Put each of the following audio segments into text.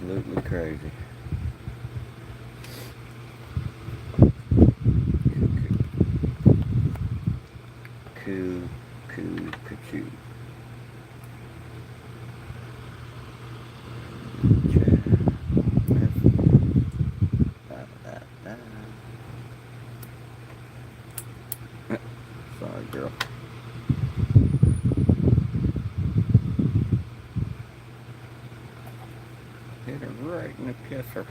absolutely crazy. Coo, coo, coo, Sorry, girl. Hit her right in the kisser.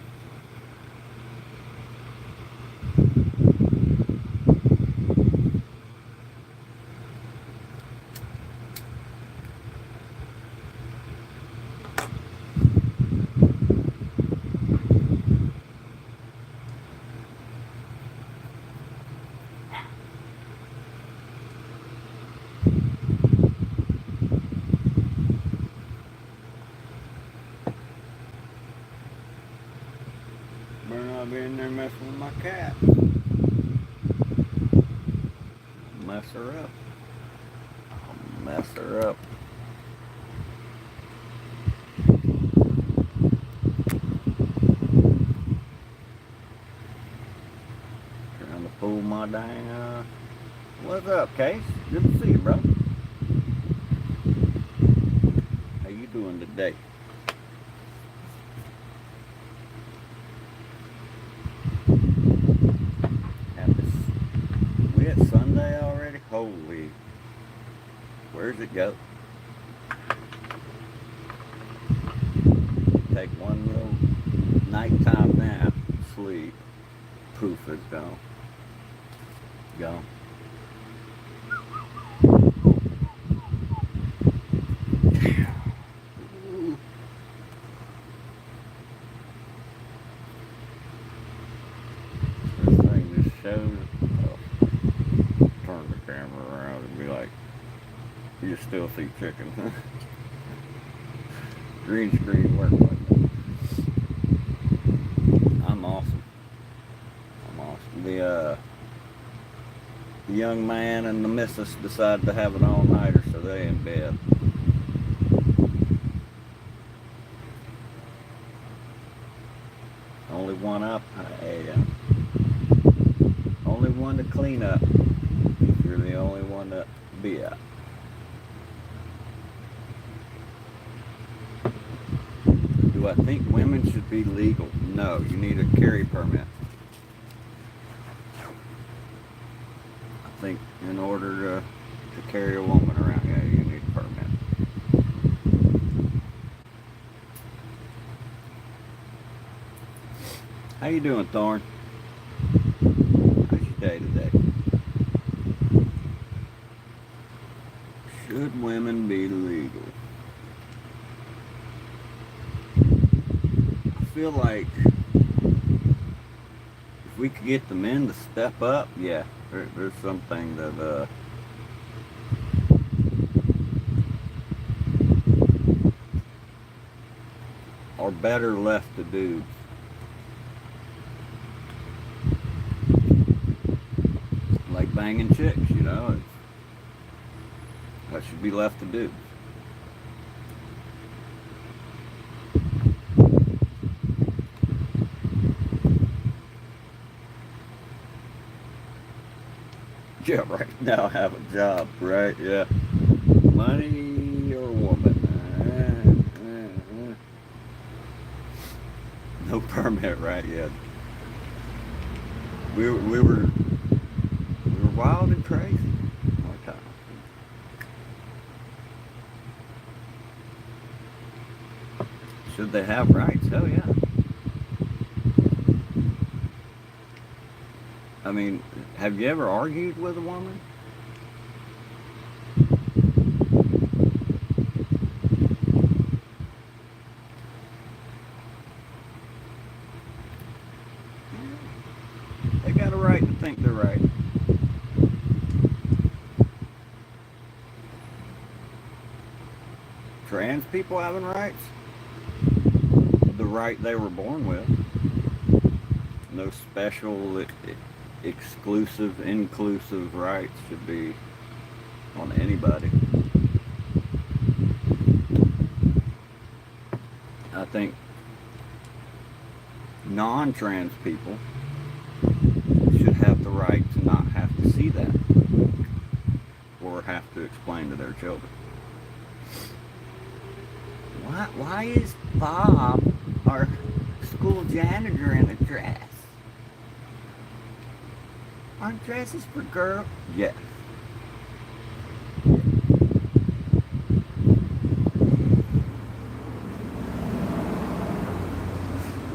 Better not be in there messing with my cat. Mess her up. Mess her up. Trying to pull my dang, What's up, Case? Good to see you, bro. How you doing today? Happy. We at Sunday already? Holy. Where's it go? Take one little nighttime nap, sleep. Poof, it's gone. Gone. This thing just shows. Oh, turn the camera around and be like, you still see chicken. Green screen work like that. I'm awesome. I'm awesome. The young man and the missus decided to have an all-nighter, so they in bed. Only one up. Only one to clean up. If you're the only one to be up. Do I think women should be legal? No, you need a carry permit. I think in order to carry a woman around, yeah, you need a permit. How you doing, Thorn? How's your day today? Should women be legal? I feel like if we could get the men to step up, yeah, there's something that are better left to dudes. Like banging chicks, you know, that should be left to dudes. Yeah, right now I have a job, right? Yeah. Money or woman? No permit, right? Yeah. We were wild and crazy one time. Should they have rights? Hell yeah. I mean, have you ever argued with a woman? They got a right to think they're right. Trans people having rights? The right they were born with. No special, exclusive, inclusive rights should be on anybody. I think non-trans people should have the right to not have to see that or have to explain to their children. Why is Bob, our school janitor, in a dress? Aren't dresses for girls? Yes.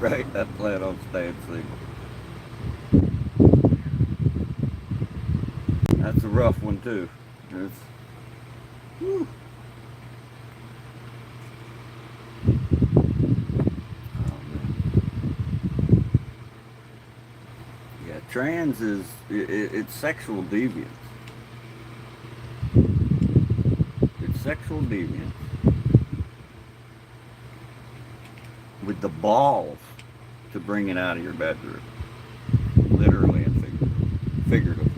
Right, that plan on staying single. That's a rough one too. It's, whew. Oh, man. Yeah, trans is it's sexual deviance. It's sexual deviance with the balls to bring it out of your bedroom, literally and figuratively.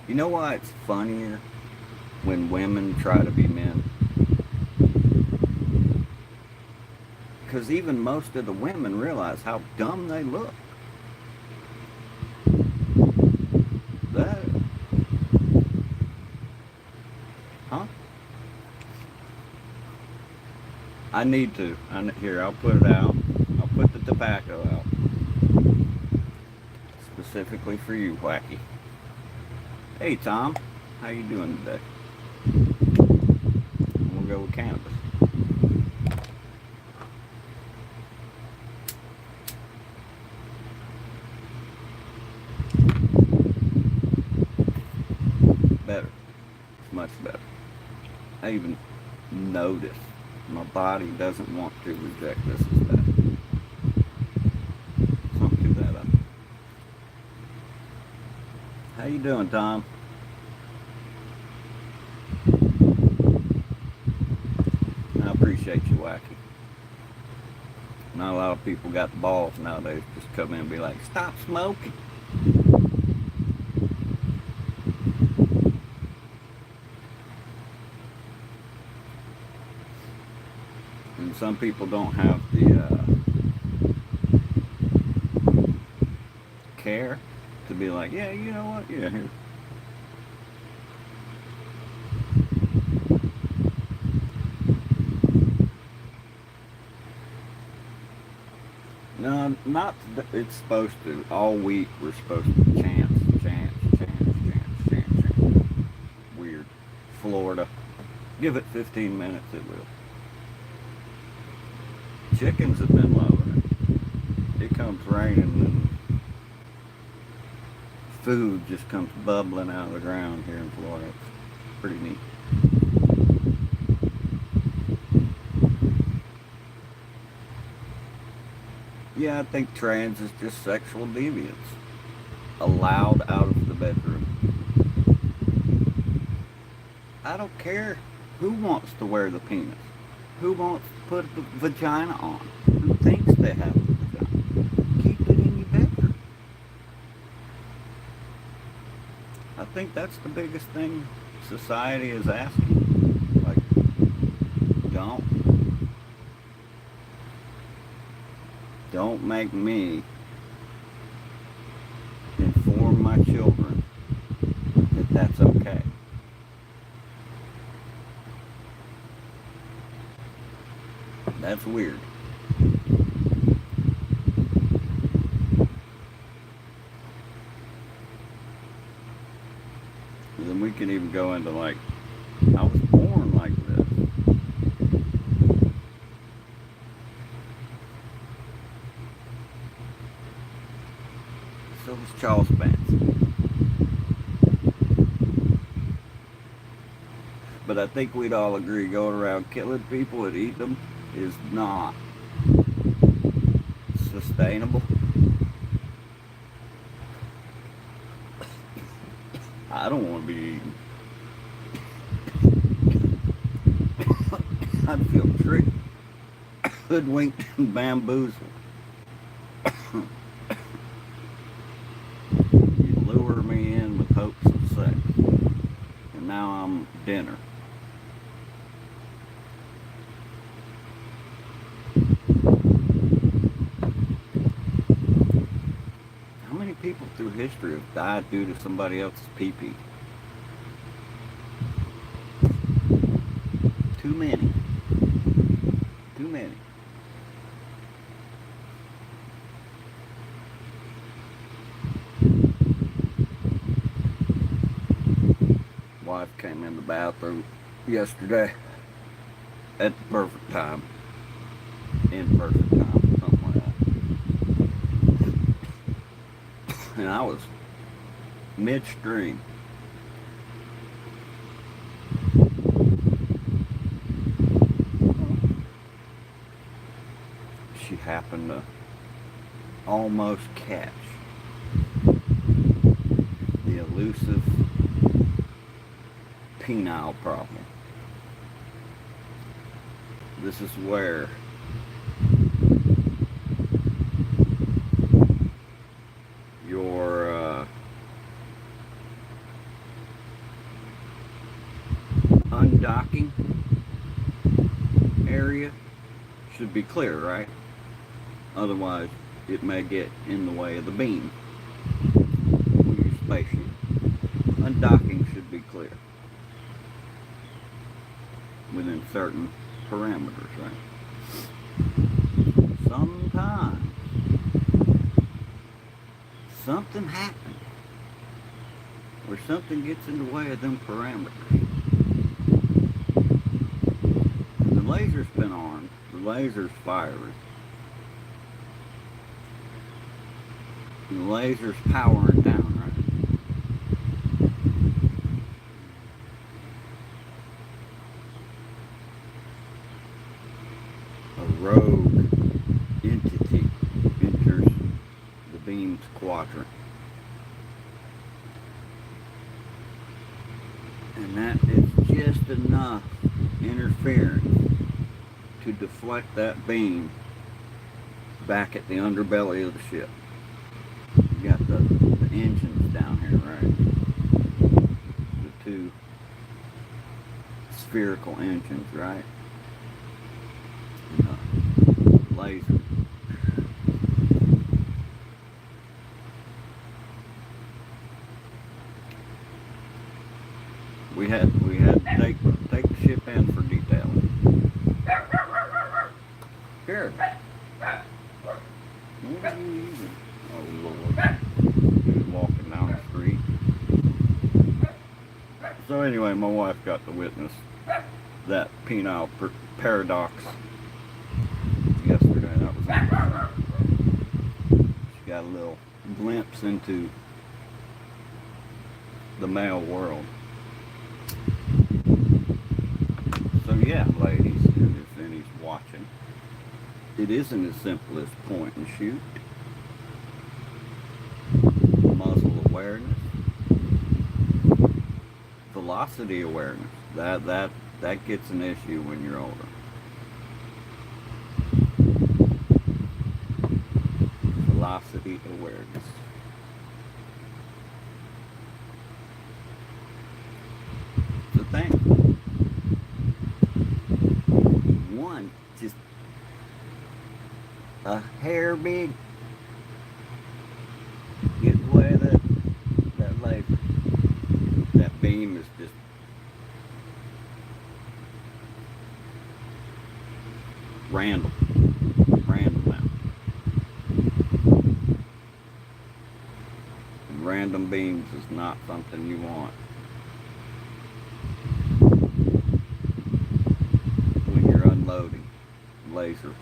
You know why it's funnier when women try to be men? Because even most of the women realize how dumb they look. That, huh? I need to. Here, I'll put it out. I'll put the tobacco out. Specifically for you, Wacky. Hey, Tom. How you doing today? We'll go with cannabis. Better. It's much better. I even notice my body doesn't want to reject this as bad. So I'll do that up. How you doing, Tom? I appreciate you, Wacky. Not a lot of people got the balls nowadays. Just come in and be like, stop smoking. And some people don't have the care to be like, yeah, you know what? Yeah, here. No, not. It's supposed to. All week we're supposed to chance. Weird. Florida. Give it 15 minutes, it will. Chickens have been loving it. It comes raining and food just comes bubbling out of the ground here in Florida. It's pretty neat. Yeah, I think trans is just sexual deviance. Allowed out of the bedroom. I don't care who wants to wear the penis. Who wants to put the vagina on? Who thinks they have a vagina? Keep it in your bedroom. I think that's the biggest thing society is asking. Like, don't make me inform my children that that's okay. That's weird. And then we can even go into like, I was born like this. So was Charles Manson. But I think we'd all agree going around killing people and eating them is not sustainable. I don't want to be eaten. I'd feel tricked, hoodwinked, and bamboozled. You lure me in with hopes of sex, and now I'm dinner. history have died due to somebody else's pee-pee. Too many. Too many. Wife came in the bathroom yesterday at the perfect time. In perfect time, something like that. And I was midstream. She happened to almost catch the elusive penile problem. This is where your undocking area should be clear, right? Otherwise, it may get in the way of the beam when your spaceship. Undocking should be clear within certain parameters, right? Sometimes something happens where something gets in the way of them parameters. And the laser's been on, the laser's firing, and the laser's powering down, right? A rogue entity enters the beam's quadrant. And that is just enough interference to deflect that beam back at the underbelly of the ship. You got the engines down here, right? The two spherical engines, right? And the laser. We had to take the ship in for detailing. Here. What are you using? Oh Lord. He was walking down the street. So anyway, my wife got to witness that penile paradox yesterday. That was interesting. She got a little glimpse into the male world. So yeah, ladies, if any's watching, it isn't as simple as point and shoot. Muzzle awareness, velocity awareness. That gets an issue when you're older. Velocity awareness. It's a thing. One just a hair big get away that laser. That beam is just random now. And random beams is not something you want when you're unloading laser.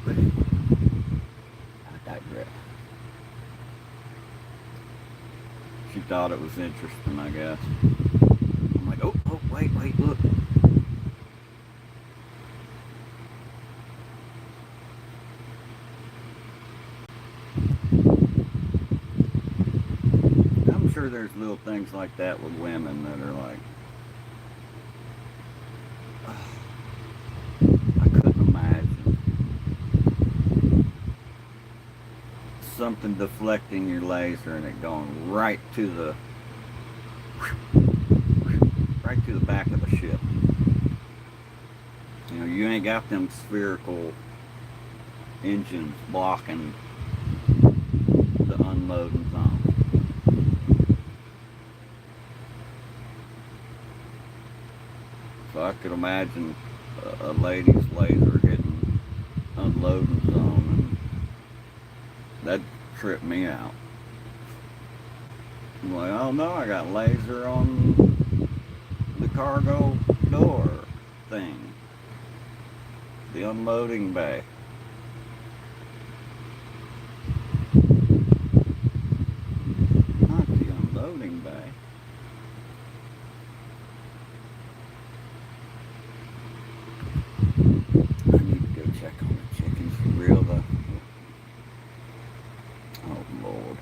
But I digress. She thought it was interesting, I guess. I'm like, oh, wait, look. I'm sure there's little things like that with women that are like, I couldn't imagine something deflecting your laser and it going right to the back of the ship. You know, you ain't got them spherical engines blocking the unloading zone. So I could imagine a lady's laser hitting unloading zone, and that'd trip me out. I'm like, oh no, I got laser on the cargo door thing, the unloading bay. Not the unloading bay. I need to go check on the chickens for real though. Oh Lord.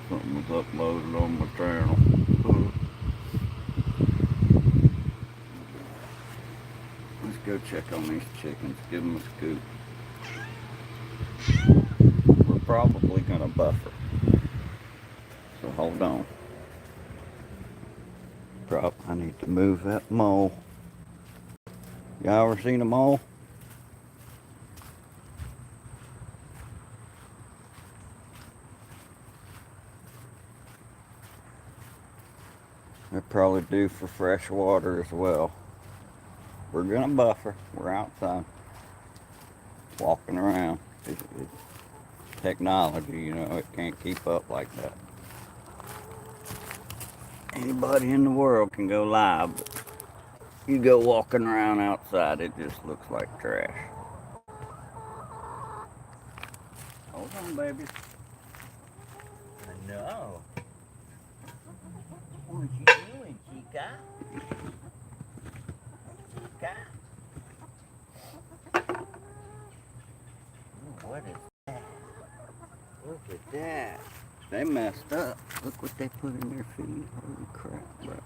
Something was uploaded on my channel. Let's go check on these chickens, give them a scoop. We're probably going to buffer. So hold on. I need to move that mole. Y'all ever seen a mole? They're probably due for fresh water as well. We're going to buffer. We're outside. Walking around. It's technology, you know, it can't keep up like that. Anybody in the world can go live, but you go walking around outside, it just looks like trash. Hold on, baby. I know. What you doing, Chica? Chica? Ooh, what is that? Look at that. They messed up. Look what they put in their feed. Holy crap, bro.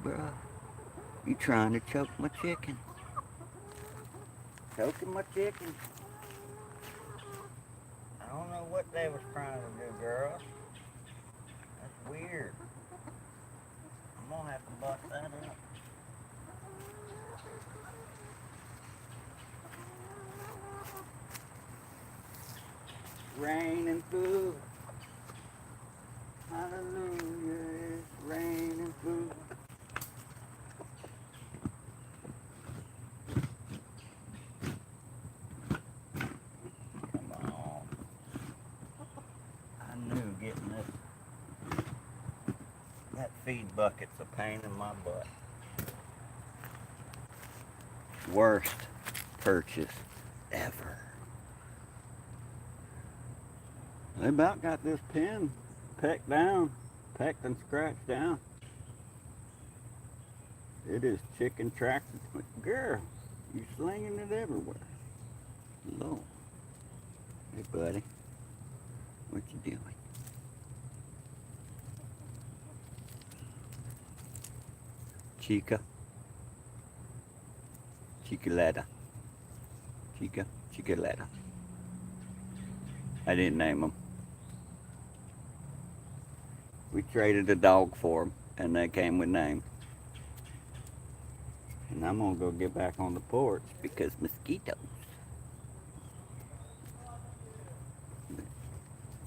Bruh, you trying to choke my chicken. Choking my chicken. I don't know what they was trying to do, girl. That's weird. I'm gonna have to bust that up. Rain and food. Hallelujah, it's rain and food. Come on. I knew getting that feed bucket's a pain in my butt. Worst purchase ever. They about got this pen pecked and scratched down. It is chicken tractor. Girl, you slinging it everywhere. Lord. Hey, buddy. What you doing? Chica. Chicolata. Chicolata. I didn't name them. We traded a dog for them, and they came with names. And I'm gonna go get back on the porch because mosquitoes.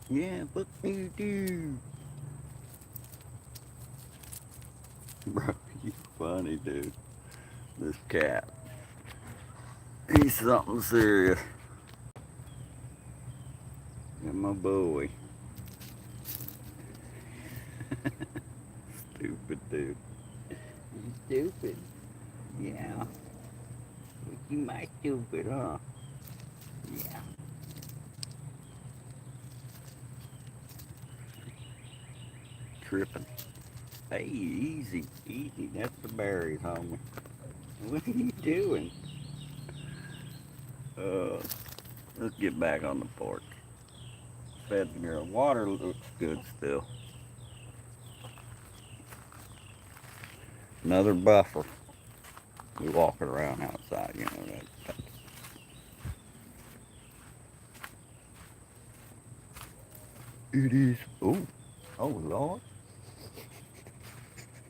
Yeah, what you do? Bro, you funny, dude. This cat. He's something serious. And my boy. Stupid dude. You stupid. Yeah. You might stupid, huh? Yeah. Tripping. Hey, easy. That's the berries, homie. What are you doing? Let's get back on the porch. Fed the girl. Water looks good still. Another buffer. We walking around outside, you know that. It is. Oh Lord.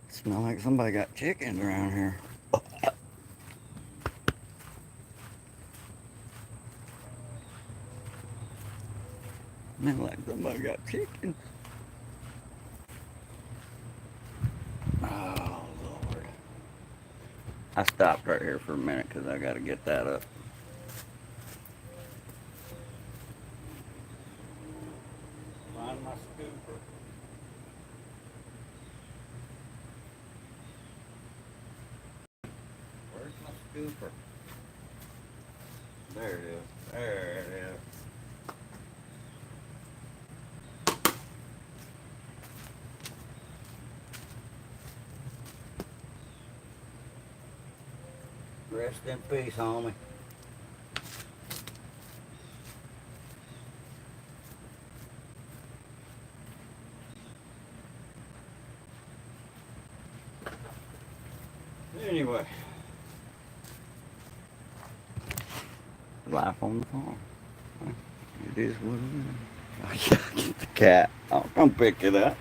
Smell like somebody got chickens around here. Man, like somebody got chicken. Oh, Lord. I stopped right here for a minute because I got to get that up. Find my scooper. Where's my scooper? There it is. There it is. Rest in peace, homie. Anyway, life on the farm. It is what it is. I gotta get the cat. I'll come pick it up.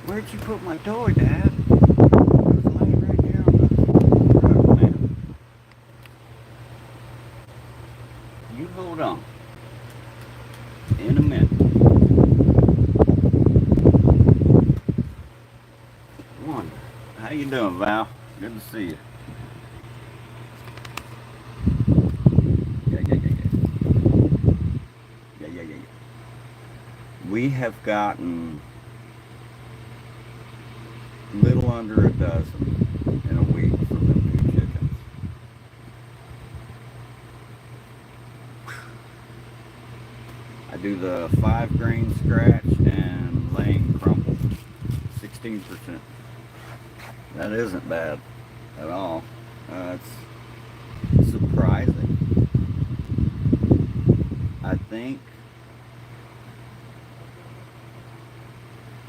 Where'd you put my toy, Dad? It was laying right there on the rug, man. You hold on. In a minute. Wonder. How you doing, Val? Good to see you. Yeah. We have gotten little under a dozen in a week from them new chickens. I do the 5-grain scratch and laying crumble. 16%. That isn't bad at all. It's surprising. I think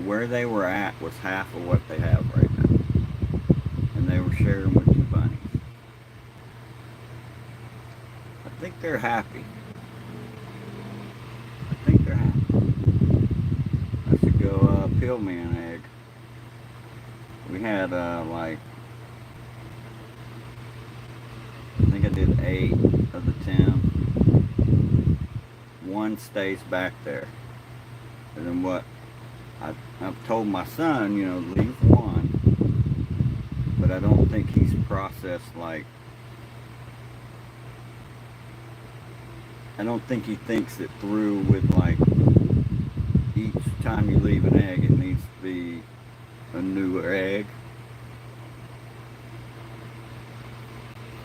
where they were at was half of what they have right now. And they were sharing with 2 bunnies. I think they're happy. I think they're happy. I should go peel me an egg. We had like, I think I did 8 of the 10. 1 stays back there. And then what? I've told my son, leave 1, but I don't think he's processed like, I don't think he thinks it through with like, each time you leave an egg, it needs to be a new egg.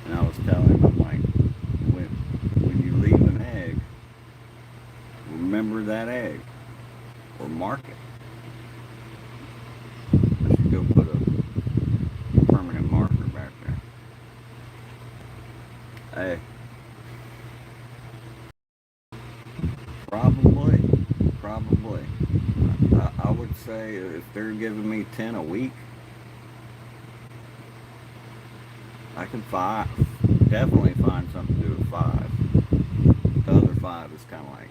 And I was telling him, I'm like, when you leave an egg, remember that egg, or mark it. I should go put a permanent marker back there. Hey, probably. I would say if they're giving me 10 a week, I can definitely find something to do with 5. The other 5 is kind of like,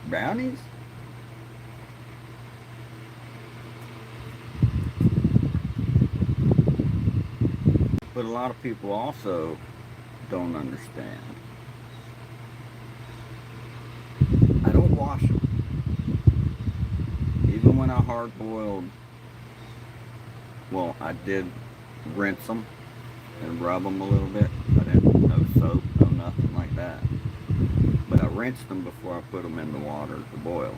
brownies? But a lot of people also don't understand. I don't wash them. Even when I hard boiled, well, I did rinse them and rub them a little bit. I didn't, no soap, no nothing like that. But I rinsed them before I put them in the water to boil.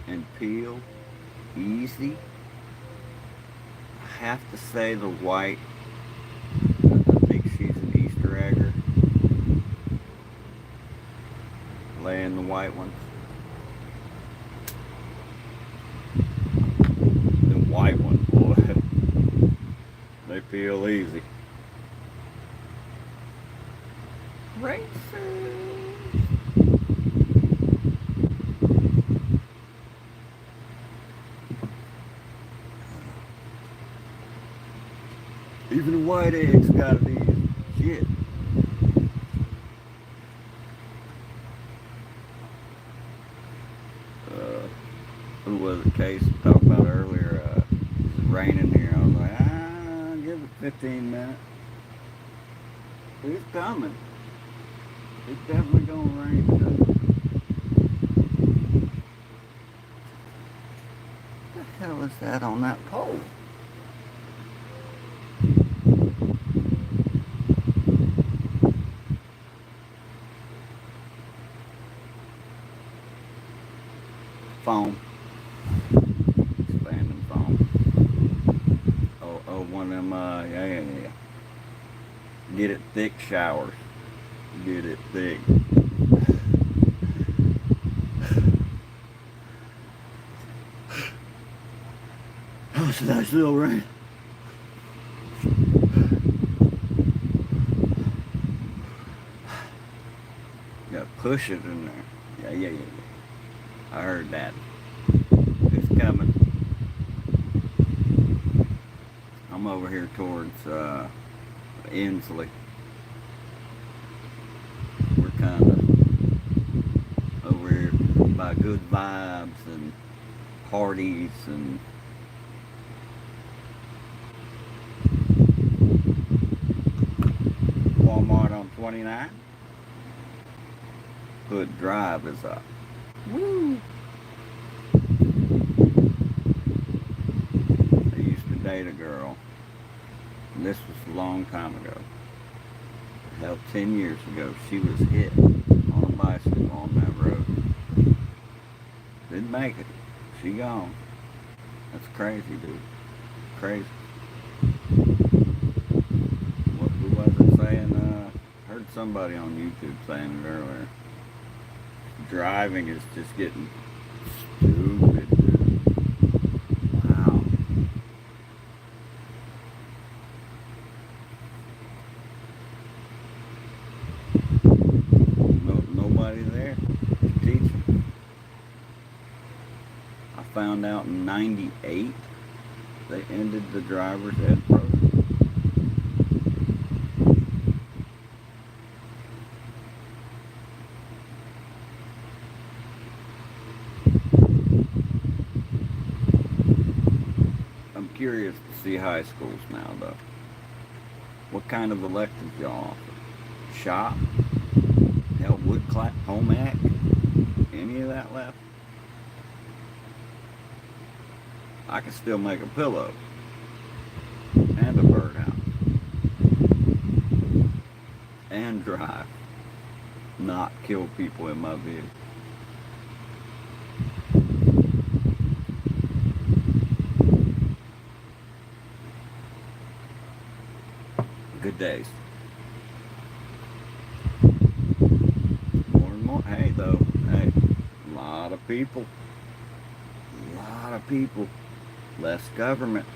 And peel, easy. I have to say the white, I think she's an Easter egger. Laying the white ones. The white ones, boy. They peel easy. Racers. Even the white eggs got it easy. Shit. who was it, Case talked about earlier, it's raining here. I was like, give it 15 minutes. It's coming. It's definitely going to rain today. What the hell is that on that pole? Foam. Expanding foam. Oh, one of them, yeah. Get it thick showers. Get it thick. Oh, it's a nice little rain. Got to push it in there. Yeah. I heard that. It's coming. I'm over here towards Inslee. We're kind of over here by good vibes and parties and Walmart on 29. Hood Drive is up. Woo! I used to date a girl, and this was a long time ago. Hell, 10 years ago, she was hit on a bicycle on that road. Didn't make it. She gone. That's crazy, dude. Crazy. Who was it saying? Heard somebody on YouTube saying it earlier. Driving is just getting stupid, dude. Wow. Nobody there to teach them. I found out in '98 they ended the driver's ed program. I'm curious to see high schools now, though. What kind of electives y'all offer? Shop? Hell, woodclap, home ec? Any of that left? I can still make a pillow and a birdhouse and drive, not kill people in my vehicle. Good days. More and more. Hey, though. Hey, a lot of people. A lot of people. Less government.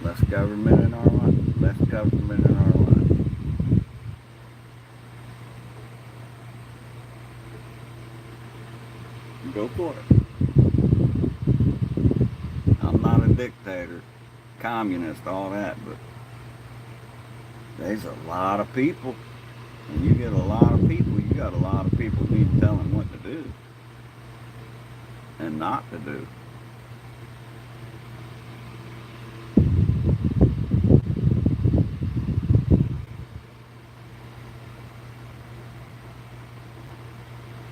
Less government in our life. Less government in our life. Go for it. I'm not a dictator, communist, all that, but there's a lot of people. When you get a lot of people, you got a lot of people being telling what to do and not to do.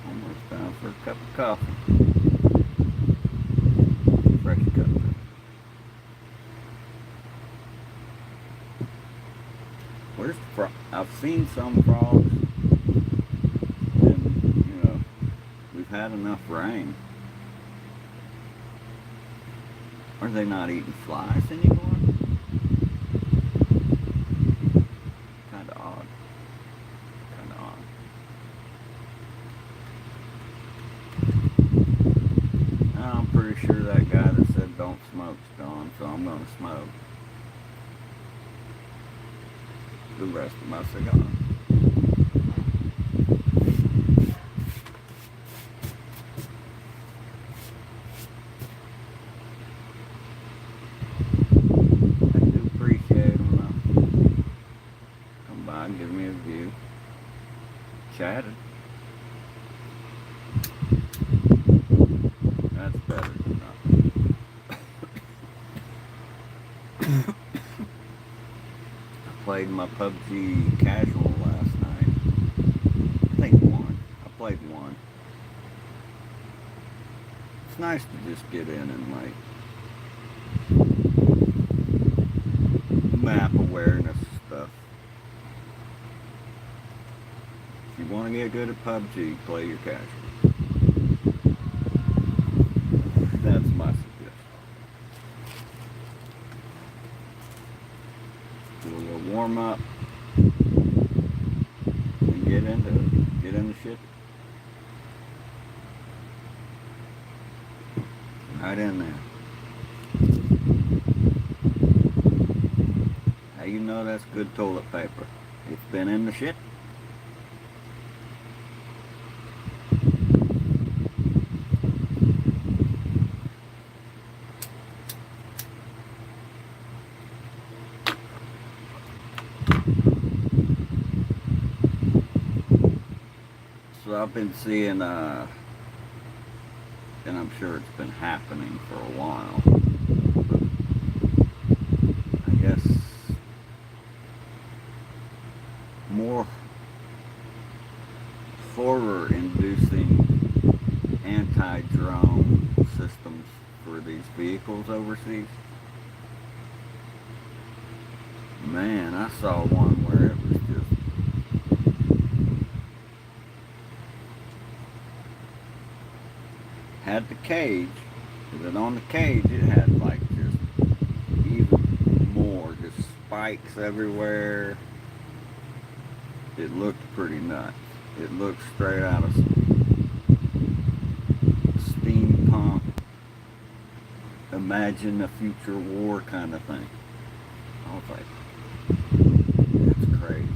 Almost time for a cup of coffee. Fresh cup. Where's the frog? I've seen some frogs, and we've had enough rain. Are they not eating flies anymore? Kind of odd. Kind of odd. I'm pretty sure that guy that said don't smoke's gone, so I'm gonna smoke the rest of my cigar. I do appreciate them though. Come by and give me a view. Chatted. That's better than nothing. my PUBG casual last night. I think one. I played one. It's nice to just get in and like map awareness stuff. If you want to get good at PUBG, play your casual. That's my suggestion. Do a little warm up and get into it. Get into shit. Right in there. How you know that's good toilet paper? It's been in the shit. So I've been seeing, and I'm sure it's been happening for a while, but I guess more horror-inducing anti-drone systems for these vehicles overseas. Man, I saw one where it was just had the cage, but on the cage it had like just even more, just spikes everywhere. It looked pretty nuts. It looked straight out of steampunk, imagine a future war kind of thing. I was like, that's crazy.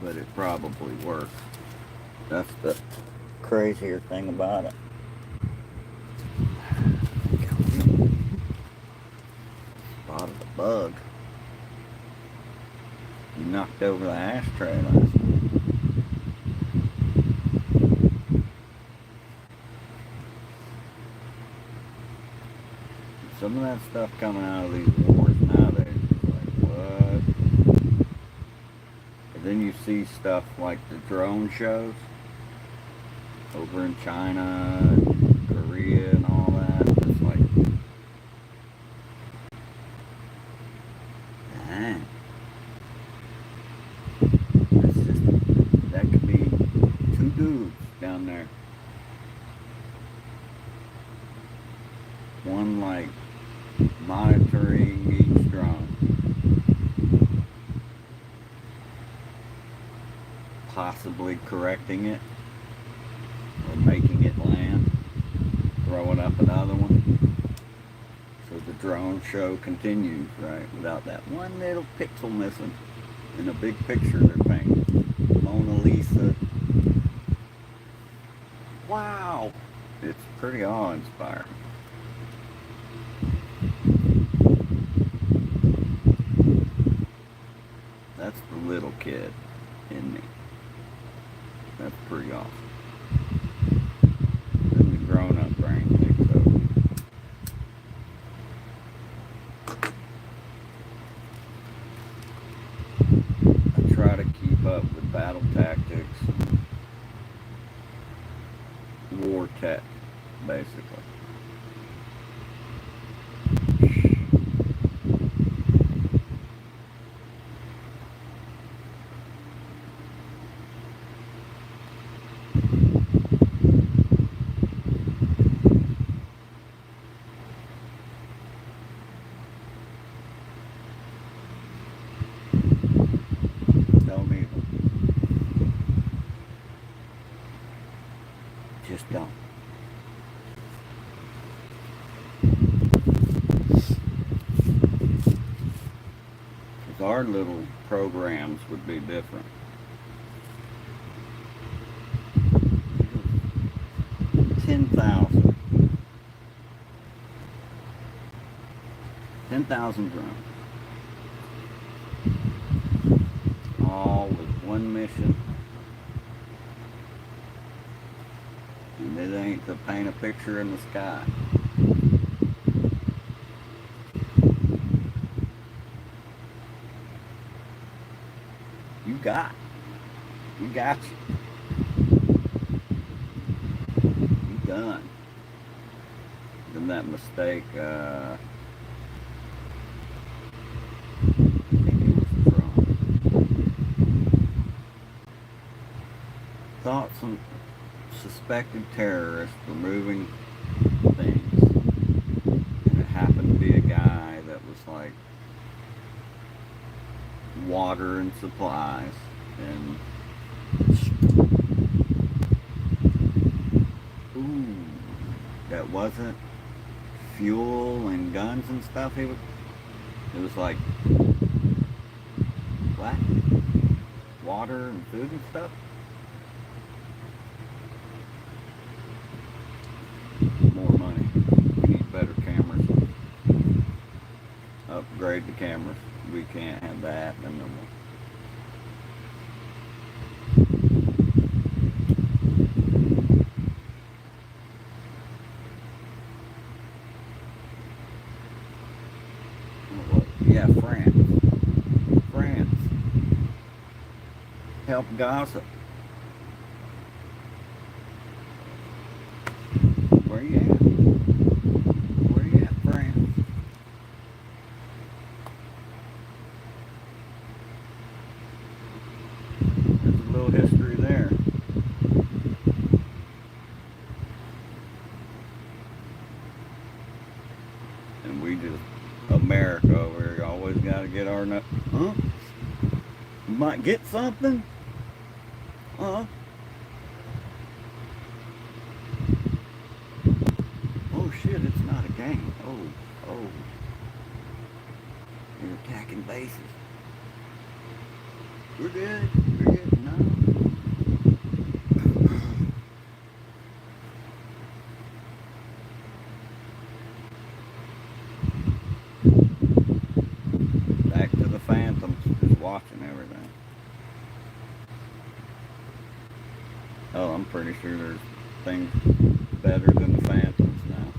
But it probably works. That's the crazier thing about it. Spotted a bug. He knocked over the ashtray last night. Some of that stuff coming out of these wars nowadays is like, what? And then you see stuff like the drone shows over in China and Korea and all that. It's like, dang. It's just, that could be two dudes down there. One like monitoring each drone, possibly correcting it or making it land, throwing up another one. So the drone show continues, right, without that one little pixel missing in a big picture they're painting. Mona Lisa. Wow! It's pretty awe-inspiring. That's the little kid in me. That's pretty awesome. Then the grown-up brain takes over. I try to keep up with battle tactics, war tech, basically. Just don't. Because our little programs would be different. 10,000. 10,000 drones. All with one mission. And it ain't to paint a picture in the sky. got. You got you. You done. Then that mistake, I think it was from. Thought some suspected terrorists were moving things. And it happened to be a guy that was like water and supplies. And ooh, that wasn't fuel and guns and stuff. It was like what? Water and food and stuff. More money. We need better cameras. Upgrade the cameras. We can't have that no more. Yeah, France help Gaza. Where you at? Where you at, France? There's a little history there. And we just, America over here, always got to get our nut. Huh? You might get something? Huh? Oh shit, it's not a game. Oh. You're attacking bases. We're good. We're good. No. Back to the Phantoms, just watching everything. Oh, I'm pretty sure there's things better than the Phantoms now.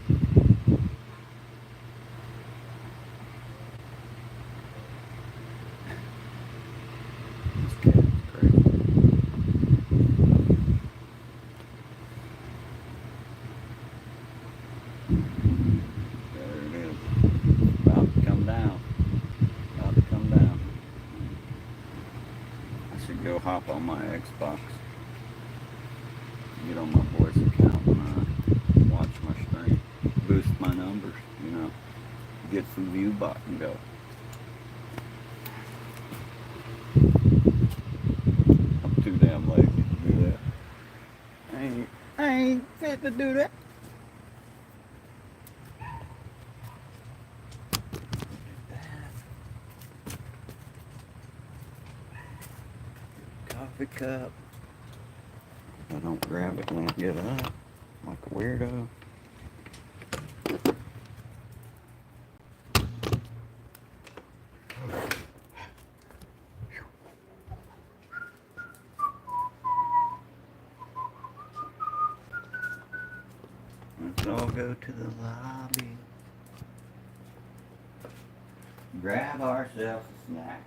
This cat's crazy. There it is. About to come down. About to come down. I should go hop on my Xbox. Get on my boy's account and watch my stream. Boost my numbers, Get some view bot and go. I'm too damn lazy to do that. I ain't fit to do that. Coffee cup. I don't grab it when I get up, like a weirdo. Let's all go to the lobby. Grab ourselves a snack.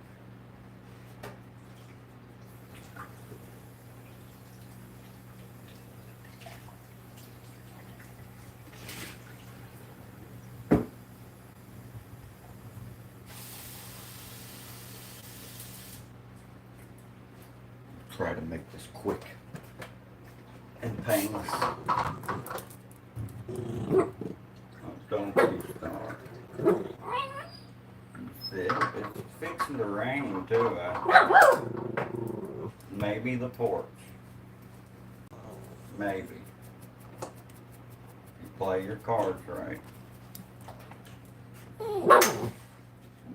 Try to make this quick and painless. Oh, don't you start. See, it's fixing to rain too. Maybe the porch. Maybe. You play your cards right.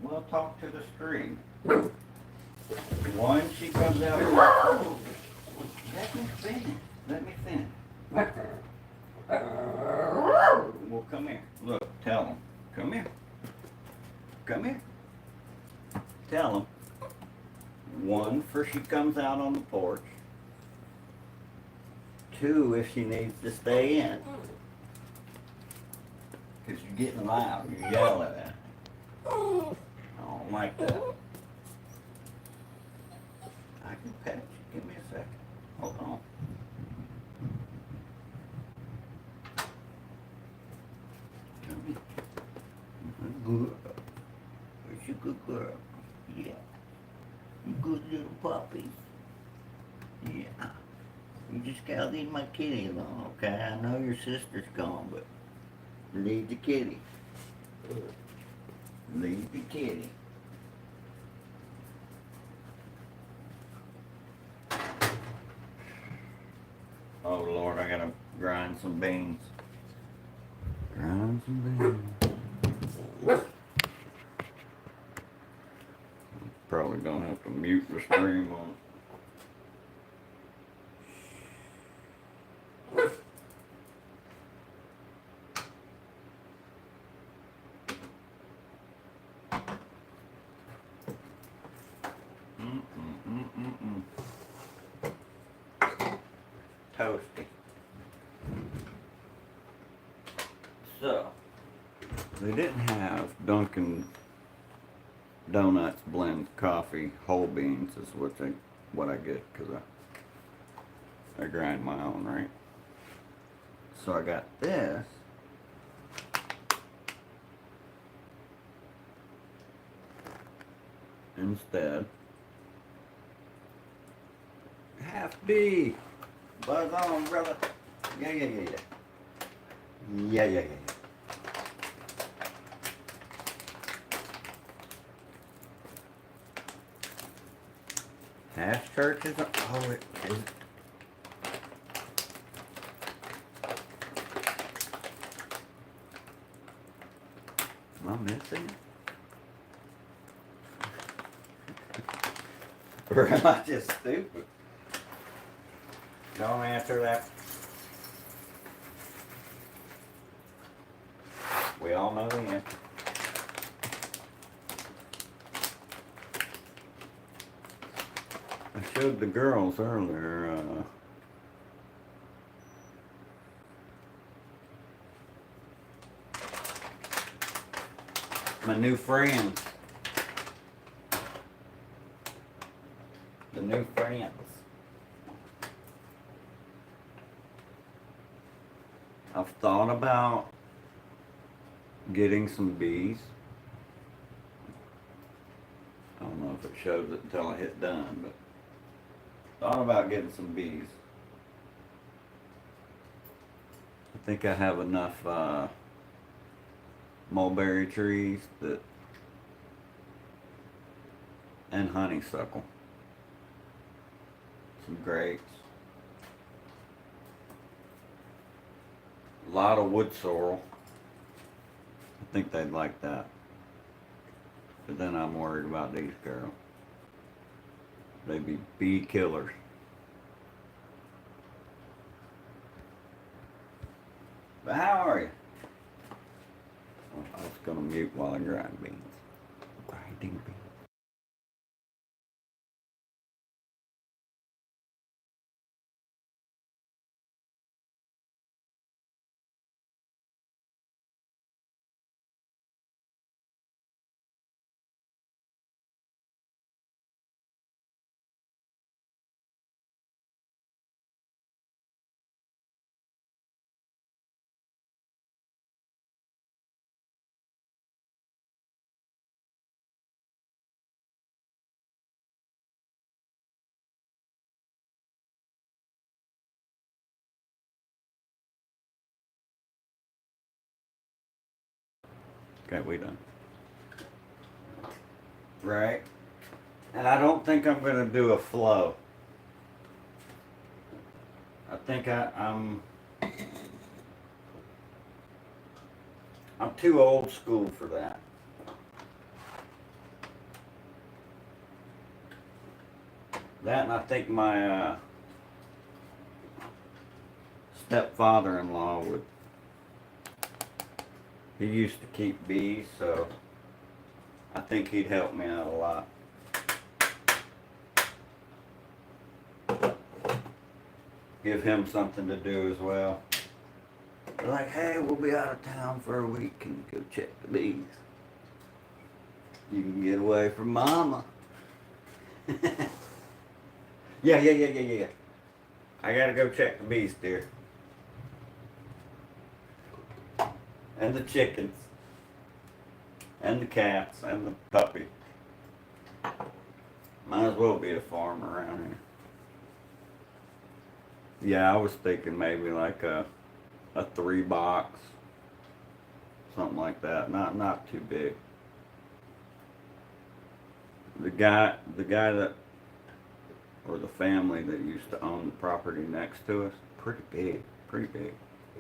We'll talk to the stream. Once she comes out, let me finish. Well, come here. Look, tell him. Come here. Tell him. One, for she comes out on the porch. Two, if she needs to stay in. Because you're getting loud. You're yelling at me. I don't like that. I Yeah. You just gotta leave my kitty alone, okay? I know your sister's gone, but leave the kitty. Leave the kitty. Oh Lord, I gotta grind some beans. Grind some beans. Probably don't have to mute the stream on. Toasty. So, they didn't have Dunkin' Donuts blend coffee whole beans is what I get because I grind my own, right? So I got this. Instead. Half D. Buzz on, brother. Yeah. Yeah. Half church is it is. Am I missing it? Or am I just stupid? Don't answer that. We all know the answer. I showed the girls earlier, my new friends. The new friends. I've thought about getting some bees. I don't know if it shows it until I hit done, but thought about getting some bees. I think I have enough mulberry trees and honeysuckle. Some grapes. A lot of wood sorrel. I think they'd like that. But then I'm worried about these girls. They'd be bee killers. But how are you? I was gonna mute while I grind beans. Grinding beans. Okay, we done. Right? And I don't think I'm gonna do a flow. I think I'm too old school for that. That and I think my stepfather-in-law would. He used to keep bees, so I think he'd help me out a lot. Give him something to do as well. Like, hey, we'll be out of town for a week and go check the bees. You can get away from mama. Yeah. I gotta go check the bees, dear. And the chickens. And the cats and the puppy. Might as well be a farmer around here. Yeah, I was thinking maybe like a 3 box, something like that. Not too big. The guy that, or the family that used to own the property next to us, pretty big.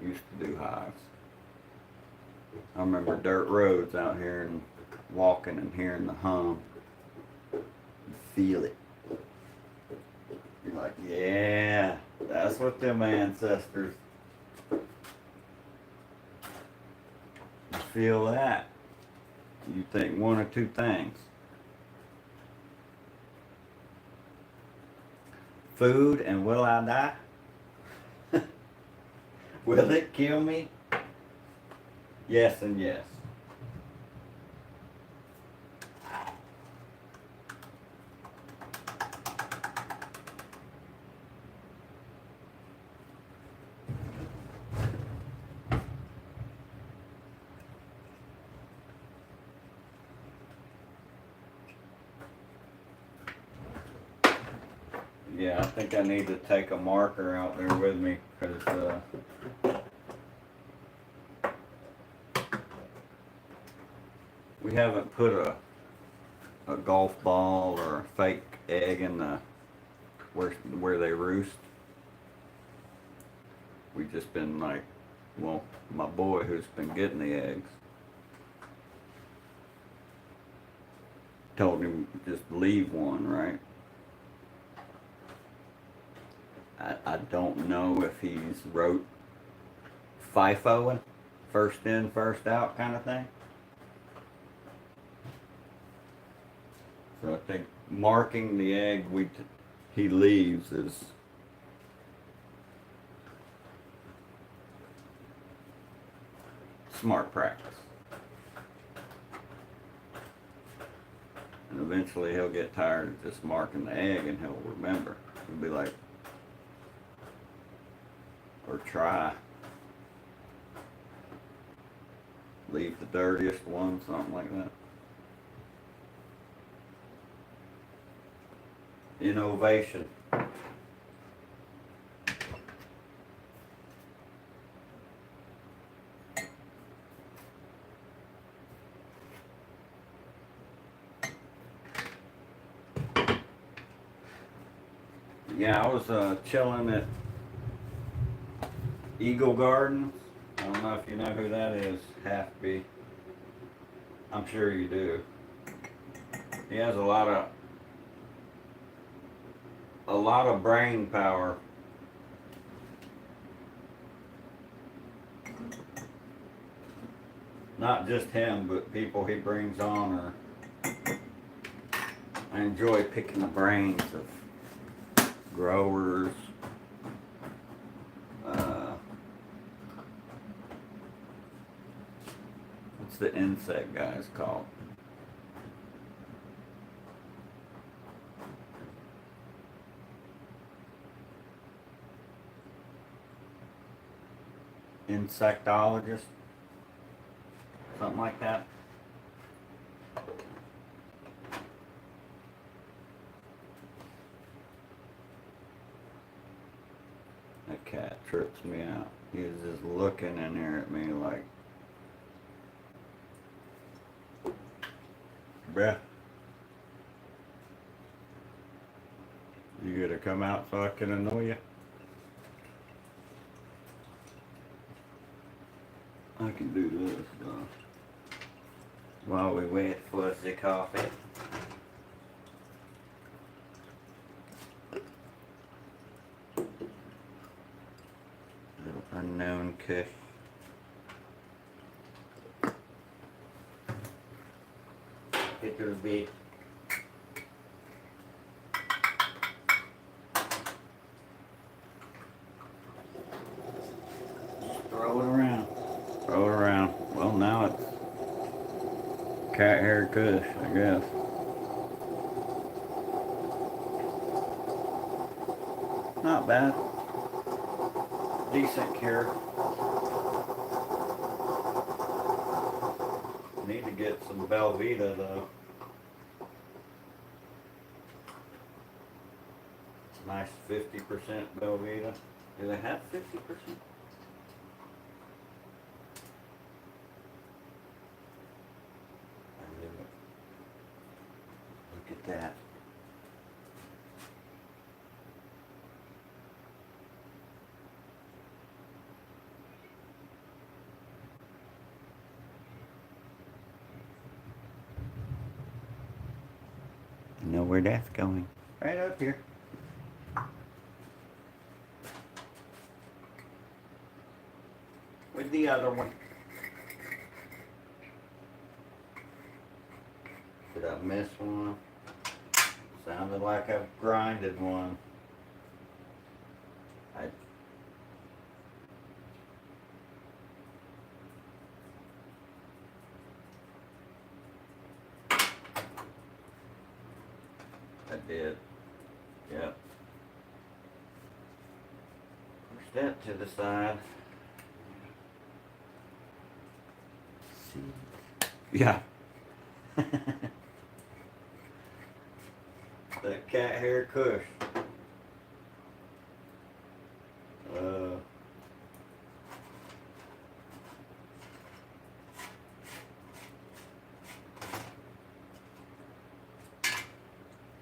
Used to do hives. I remember dirt roads out here and walking and hearing the hum. You feel it. You're like, yeah, that's what them ancestors. You feel that. You think one or two things. Food and will I die? Will it kill me? Yes and yes. Yeah, I think I need to take a marker out there with me because we haven't put a golf ball or a fake egg in the where they roost. We just been like, well, my boy who's been getting the eggs told him just leave one, right? I don't know if he's wrote FIFOing, first in, first out kind of thing. So I think marking the egg he leaves is smart practice. And eventually he'll get tired of just marking the egg and he'll remember. He'll be like, or try. Leave the dirtiest one, something like that. Innovation. Yeah, I was chilling at Eagle Gardens. I don't know if you know who that is, Halfby. I'm sure you do. He has a lot of brain power. Not just him, but people he brings on are. I enjoy picking the brains of growers. What's the insect guys called? Insectologist? Something like that. That cat trips me out. He was just looking in there at me like, bruh, you gonna come out so I can annoy you? I can do this while we wait for the coffee. Little unknown kush. It'll be throw it around. Throw it around. Well, now it's cat hair kush, I guess. Not bad. Decent cure. Need to get some Velveeta though. Nice 50% Velveeta Do they have 50%? Look at that. You know where that's going? Right up here. With the other one. Did I miss one? Sounded like I've grinded one. I did. Yep. Push that to the side. Yeah. That cat hair kush.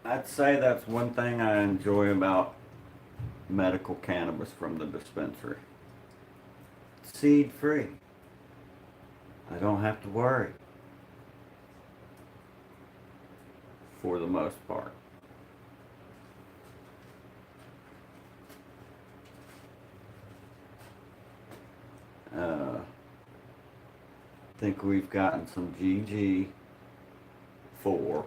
I'd say that's one thing I enjoy about medical cannabis from the dispensary. It's seed free. I don't have to worry. For the most part. I think we've gotten some GG4.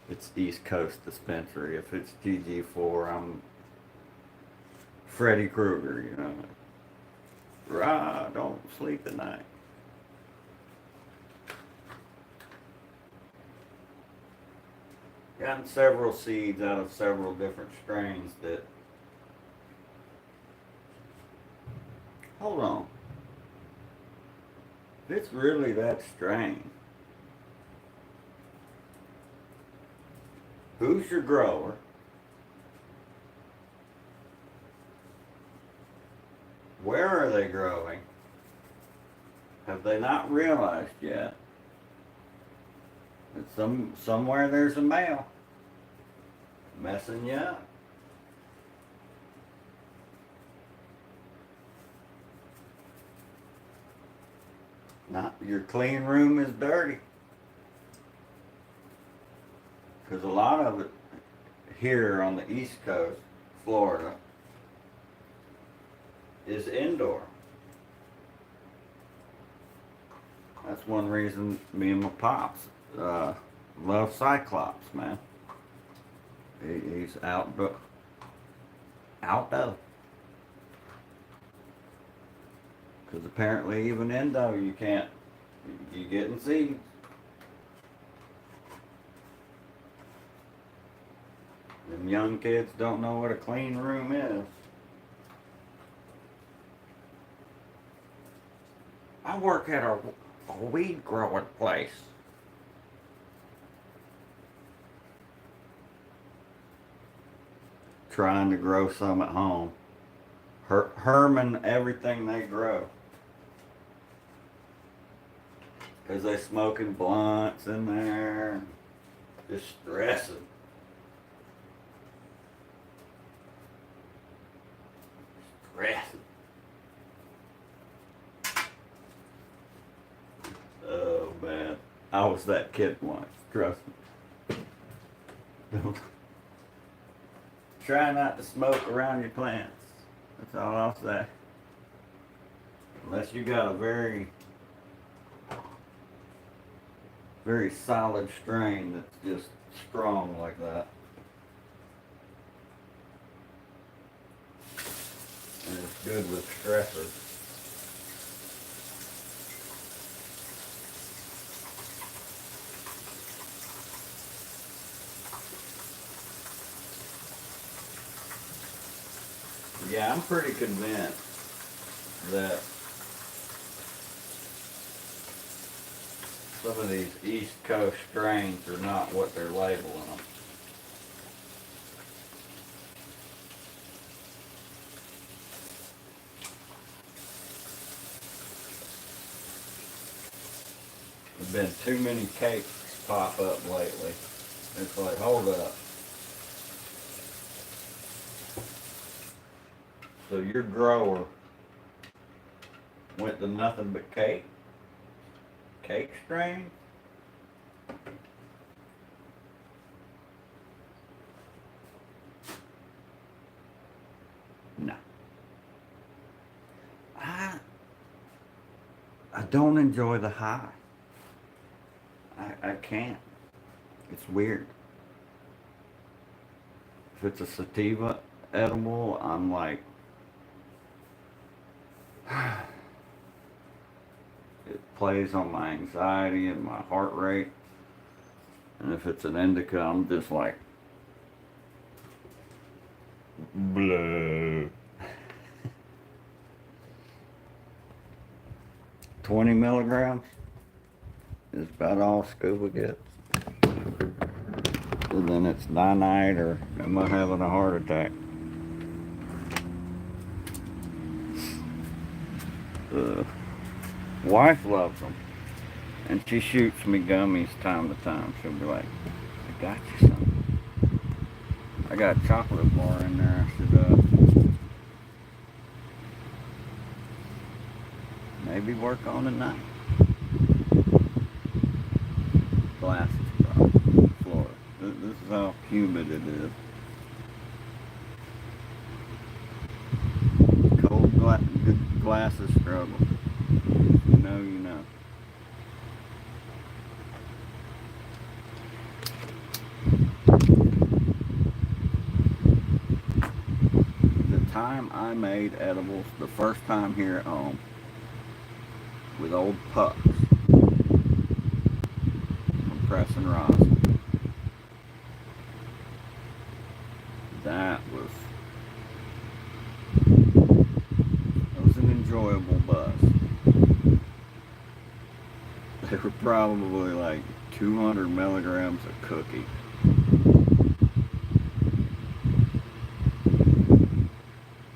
It's East Coast dispensary. If it's GG4, I'm Freddy Krueger, you know. Rah, don't sleep at night. Gotten several seeds out of several different strains that... Hold on. If it's really that strain, who's your grower? Where are they growing? Have they not realized yet that somewhere there's a male messing you up? Not your clean room is dirty. Because a lot of it here on the East Coast, Florida, is indoor. That's one reason me and my pops love Cyclops, man. He's outdoor. Because apparently even indo you can't, you getting seeds. Them young kids don't know what a clean room is. I work at a weed growing place. Trying to grow some at home. Herman everything they grow. Because they smoking blunts in there. Just stressing. Oh man, I was that kid once. Trust me. Don't try not to smoke around your plants. That's all I'll say. Unless you got a very solid strain that's just strong like that. And it's good with stressors. Yeah, I'm pretty convinced that some of these East Coast strains are not what they're labeling them. been too many cakes pop up lately. It's like, hold up. So your grower went to nothing but cake strain? No. I don't enjoy the high. I can't. It's weird. If it's a sativa edible, I'm like, it plays on my anxiety and my heart rate. And if it's an indica, I'm just like, blah. 20 milligrams is about all scuba gets. And then it's night or am I having a heart attack? Wife loves them. And she shoots me gummies time to time. She'll be like, I got you some. I got a chocolate bar in there. I should maybe work on tonight. Glasses problem. Florida. This is how humid it is. Cold glasses struggle. You know, you know. The time I made edibles, the first time here at home, with old pucks from Press and Rosin, that was an enjoyable buzz. They were probably like 200 milligrams of cookie.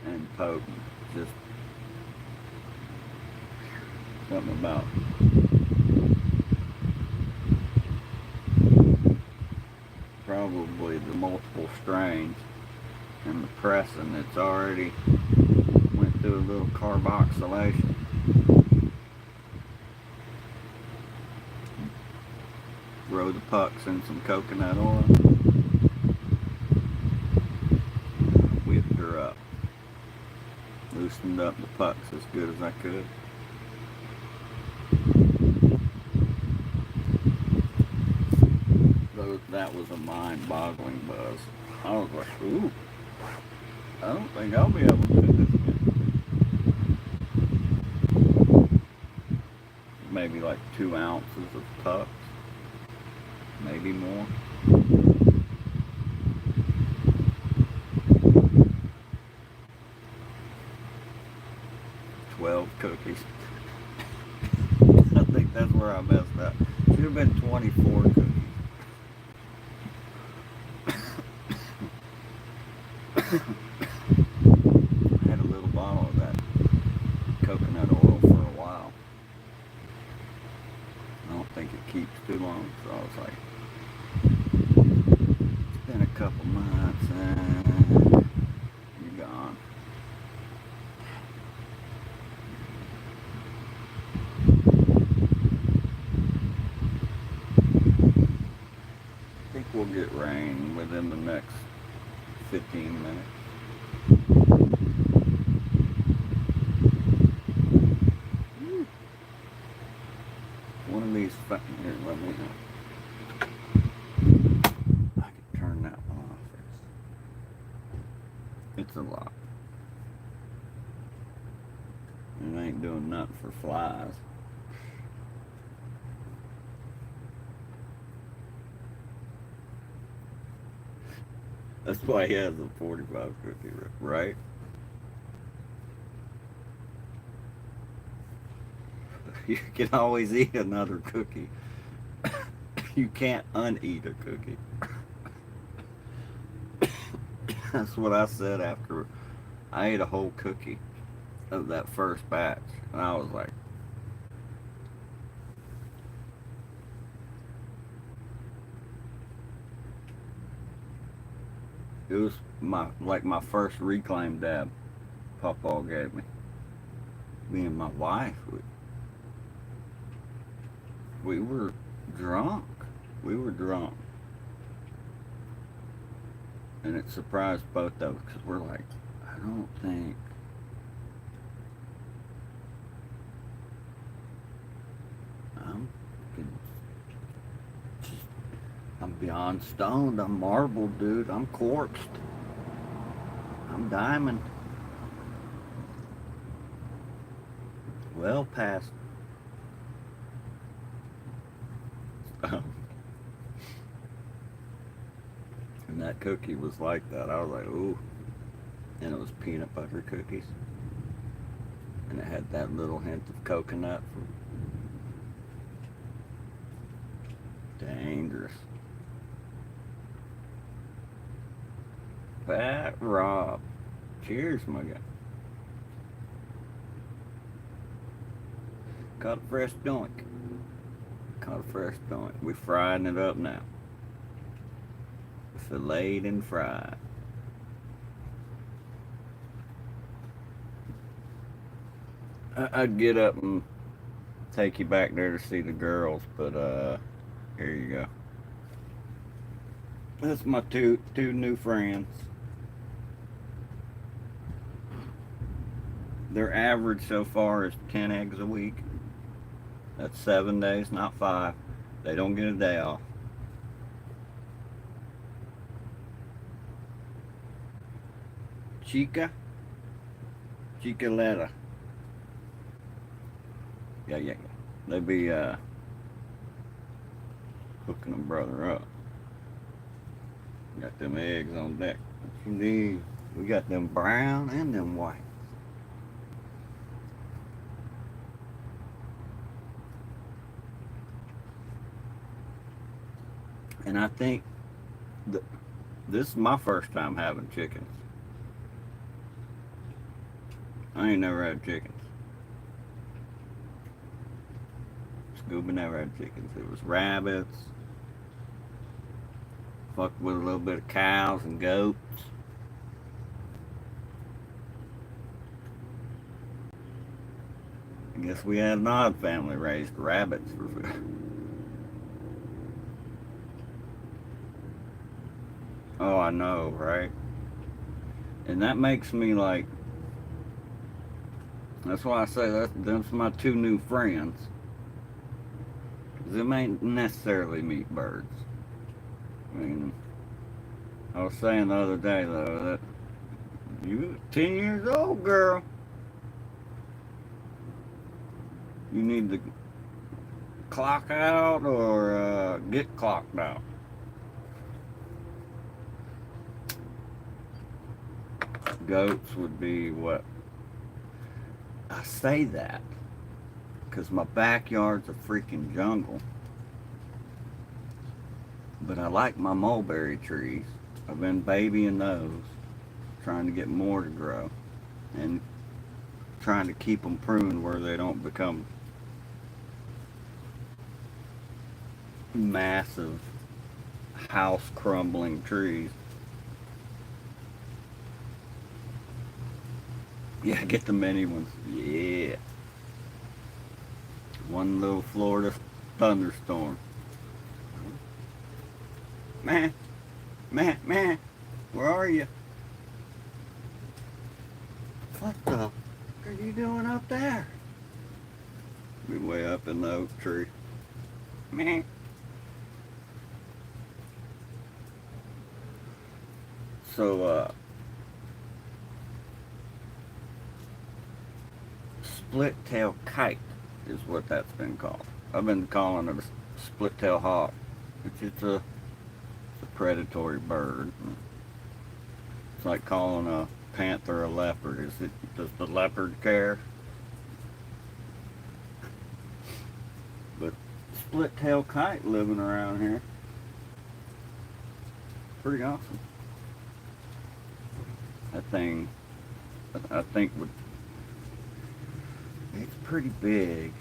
And potent. Just something about probably the multiple strains and the pressing. It's already went through a little carboxylation. Throw the pucks in some coconut oil. Whipped her up. Loosened up the pucks as good as I could. That was a mind-boggling buzz. I was like, ooh, I don't think I'll be able to do this again. Maybe like 2 ounces of pucks, maybe more. 12 cookies. I think that's where I messed up. Should have been 24 cookies. I had a little bottle of that coconut oil for a while. I don't think it keeps too long, so I was like, it's been a couple months and you're gone. I think we'll get rain within the next 15 minutes. One of these here, let me know. I can turn that one off. It's a lot. It ain't doing nothing for flies. That's why he has a 45 cookie, right? You can always eat another cookie. You can't uneat a cookie. That's what I said after I ate a whole cookie of that first batch. And I was like, It was my first reclaim dab Papa gave me. Me and my wife, we were drunk. We were drunk. And it surprised both of us because we're like, I don't think I'm I'm beyond stoned. I'm marbled, dude. I'm corpsed. I'm diamond. Well past. And that cookie was like that. I was like, ooh. And it was peanut butter cookies. And it had that little hint of coconut. Dangerous. Fat Rob. Cheers, my guy. Caught a fresh doink. Caught a fresh doink. We're frying it up now. Filleted and fried. I'd get up and take you back there to see the girls, but here you go. That's my two new friends. Their average so far is 10 eggs a week. That's 7 days, not 5. They don't get a day off. Chicaletta. Yeah. They be hooking a brother up. Got them eggs on deck. What you need? We got them brown and them white. And I think this is my first time having chickens. I ain't never had chickens. Scuba never had chickens. It was rabbits. Fucked with a little bit of cows and goats. I guess we had an odd family, raised rabbits for food. Oh, I know, right? And that makes me like, that's why I say that's my two new friends. Them ain't necessarily meat birds. I mean, I was saying the other day though that you 10 years old, girl. You need to clock out or get clocked out. Goats would be what? I say that because my backyard's a freaking jungle. But I like my mulberry trees. I've been babying those, trying to get more to grow, and trying to keep them pruned where they don't become massive house crumbling trees. Yeah, get the mini ones. Yeah. One little Florida thunderstorm. Man, where are you? What the fuck are you doing up there? Be way up in the oak tree. Man. So, split tail kite is what that's been called. I've been calling it a split tail hawk. It's a predatory bird. It's like calling a panther a leopard. Does the leopard care? But split tail kite living around here. Pretty awesome. That thing, I think it's pretty big.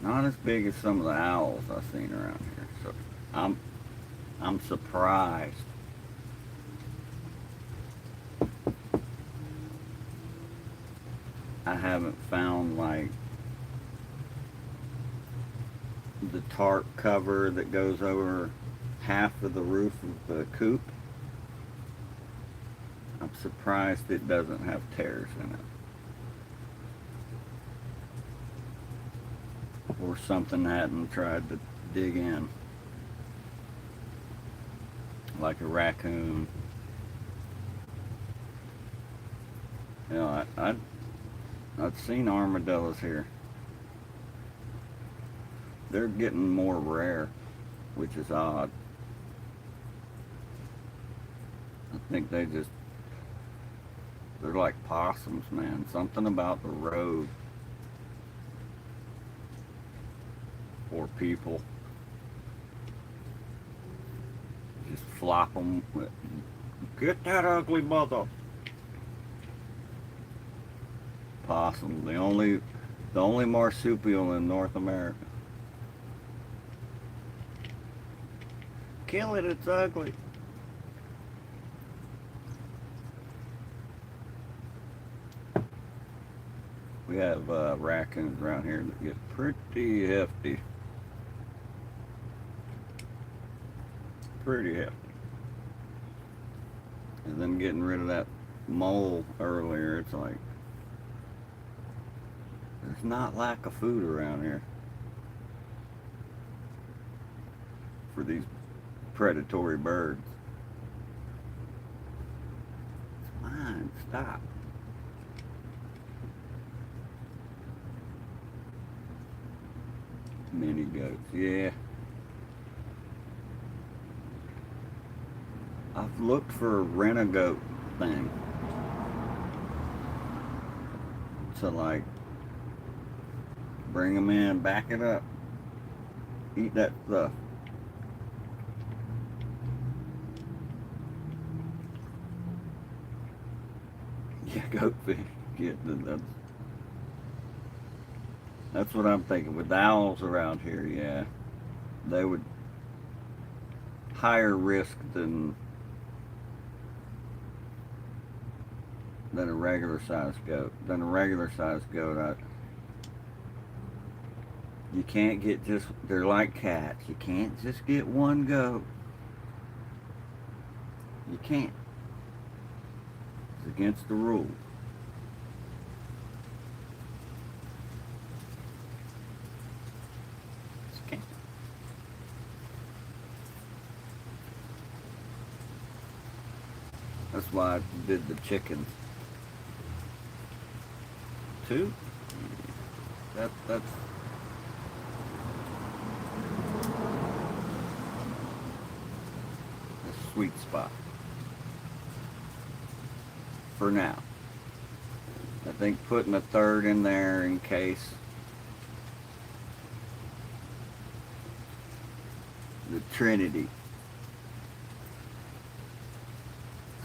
Not as big as some of the owls I've seen around here. So I'm surprised I haven't found like the tarp cover that goes over half of the roof of the coop. I'm surprised it doesn't have tears in it. Or something hadn't tried to dig in. Like a raccoon. You know, I've seen armadillos here. They're getting more rare, which is odd. I think they're like possums, man. Something about the road or people. Just flop them. Get that ugly mother. Possum, the only marsupial in North America. Kill it, it's ugly. We have raccoons around here that get pretty hefty. Pretty hefty. And then getting rid of that mole earlier, it's like, there's not lack of food around here for these predatory birds. It's mine, stop. Mini goats, yeah. I've looked for a rent-a-goat thing to like bring them in, back it up, eat that stuff. Yeah, goat fish. Yeah, that's what I'm thinking. With the owls around here, yeah, they would higher risk than a regular sized goat. You can't get just, they're like cats. You can't just get one goat. You can't. It's against the rules. That's why I did the chickens. 2? That's the sweet spot. For now. I think putting a third in there in case the Trinity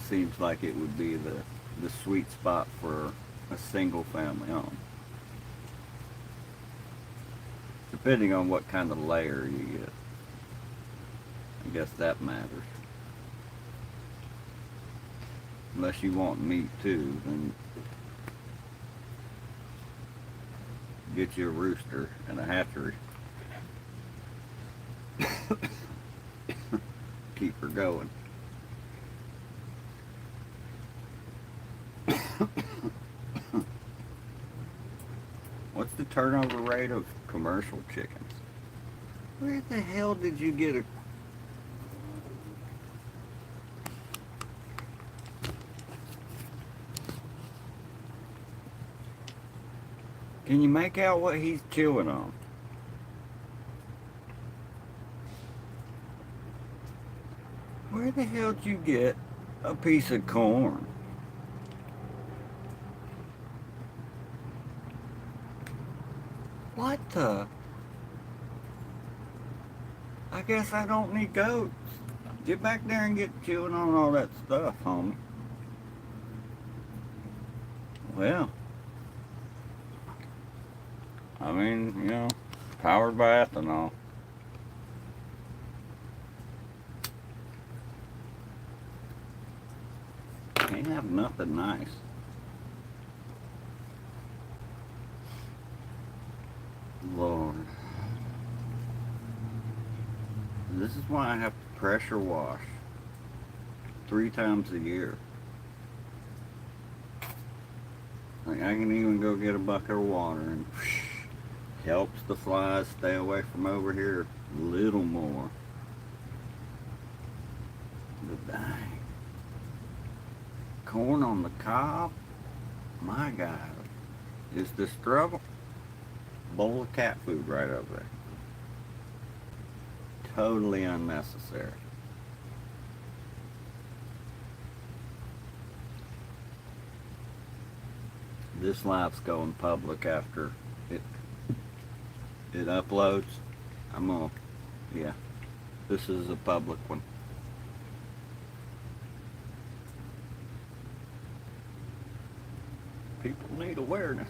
seems like it would be the sweet spot for a single family home. Depending on what kind of layer you get. I guess that matters. Unless you want meat too, then get you a rooster and a hatchery. Keep her going. What's the turnover rate of commercial chickens? Where the hell did you get a... Can you make out what he's chewing on? Where the hell did you get a piece of corn? What the? I guess I don't need goats. Get back there and get chewing on all that stuff, homie. Well, I mean, you know, powered by ethanol. Can't have nothing nice. Lord. This is why I have to pressure wash 3 times a year. Like I can even go get a bucket of water and helps the flies stay away from over here a little more. But dang. Corn on the cob? My God. Is this trouble? Bowl of cat food right over there. Totally unnecessary. This live's going public after it uploads. I'm on. Yeah. This is a public one. People need awareness.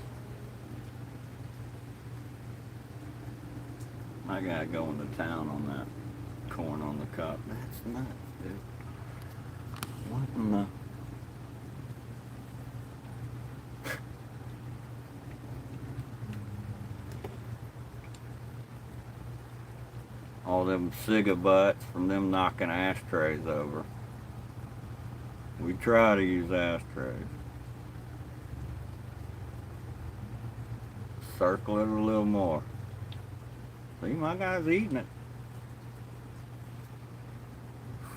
My guy going to town on that corn on the cob. That's nuts, dude. What in the... All them cigar butts from them knocking ashtrays over. We try to use ashtrays. Circle it a little more. See, my guy's eating it.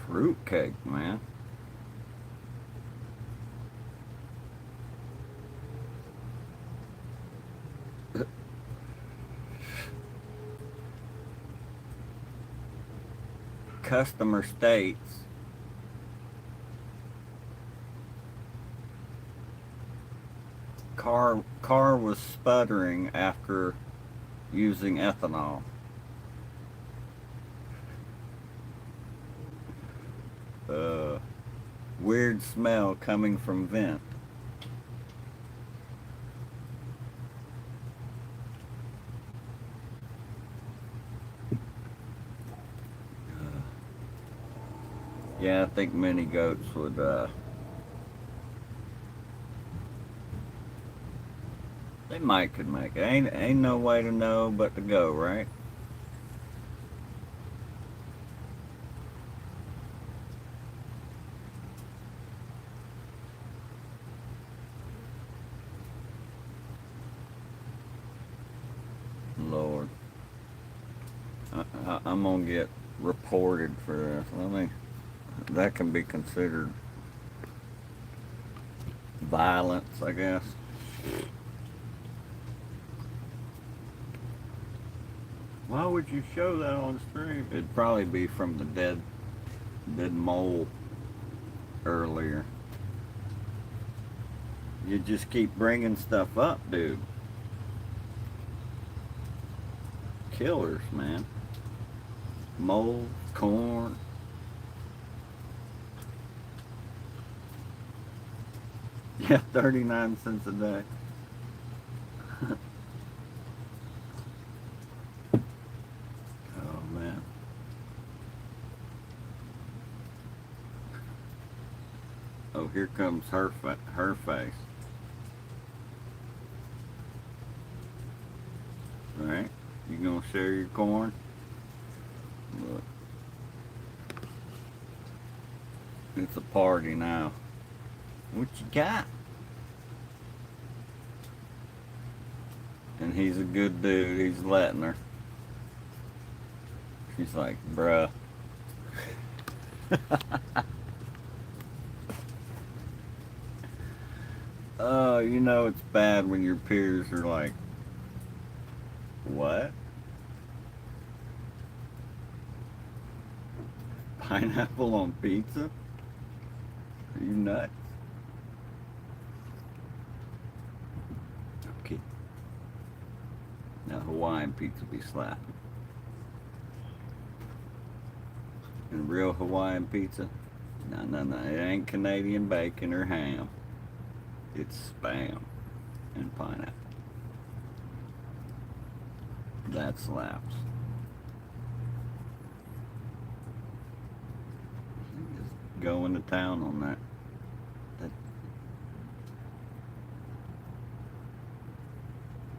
Fruitcake, man. Customer states car was sputtering after using ethanol. Weird smell coming from vent. Yeah, I think many goats would they might could make it. Ain't no way to know but to go, right? Lord. I'm gonna get reported for this. That can be considered violence, I guess. Why would you show that on stream? It'd probably be from the dead mole earlier. You just keep bringing stuff up, dude. Killers, man. Mold, corn. Yeah, 39 cents a day. Oh, man. Oh, here comes her face. All right, you gonna share your corn? Look. It's a party now. What you got? And he's a good dude. He's letting her. She's like, bruh. Oh, you know it's bad when your peers are like, what? Pineapple on pizza? Are you nuts? Okay. Now Hawaiian pizza be slapping. And real Hawaiian pizza? No. It ain't Canadian bacon or ham. It's Spam and pineapple. That slaps. Just going to town on that.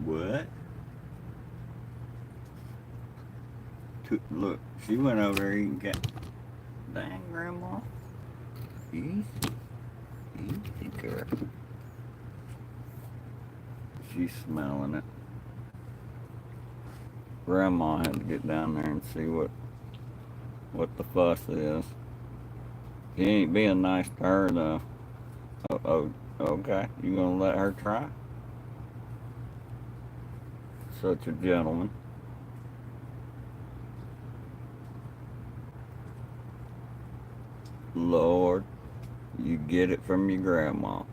What? Look, she went over there and got. Dang, Grandma. Easy. Easy, girl. She's smelling it. Grandma had to get down there and see what the fuss is. He ain't being nice to her though. Oh, okay. You gonna let her try? Such a gentleman. Lord, you get it from your grandma.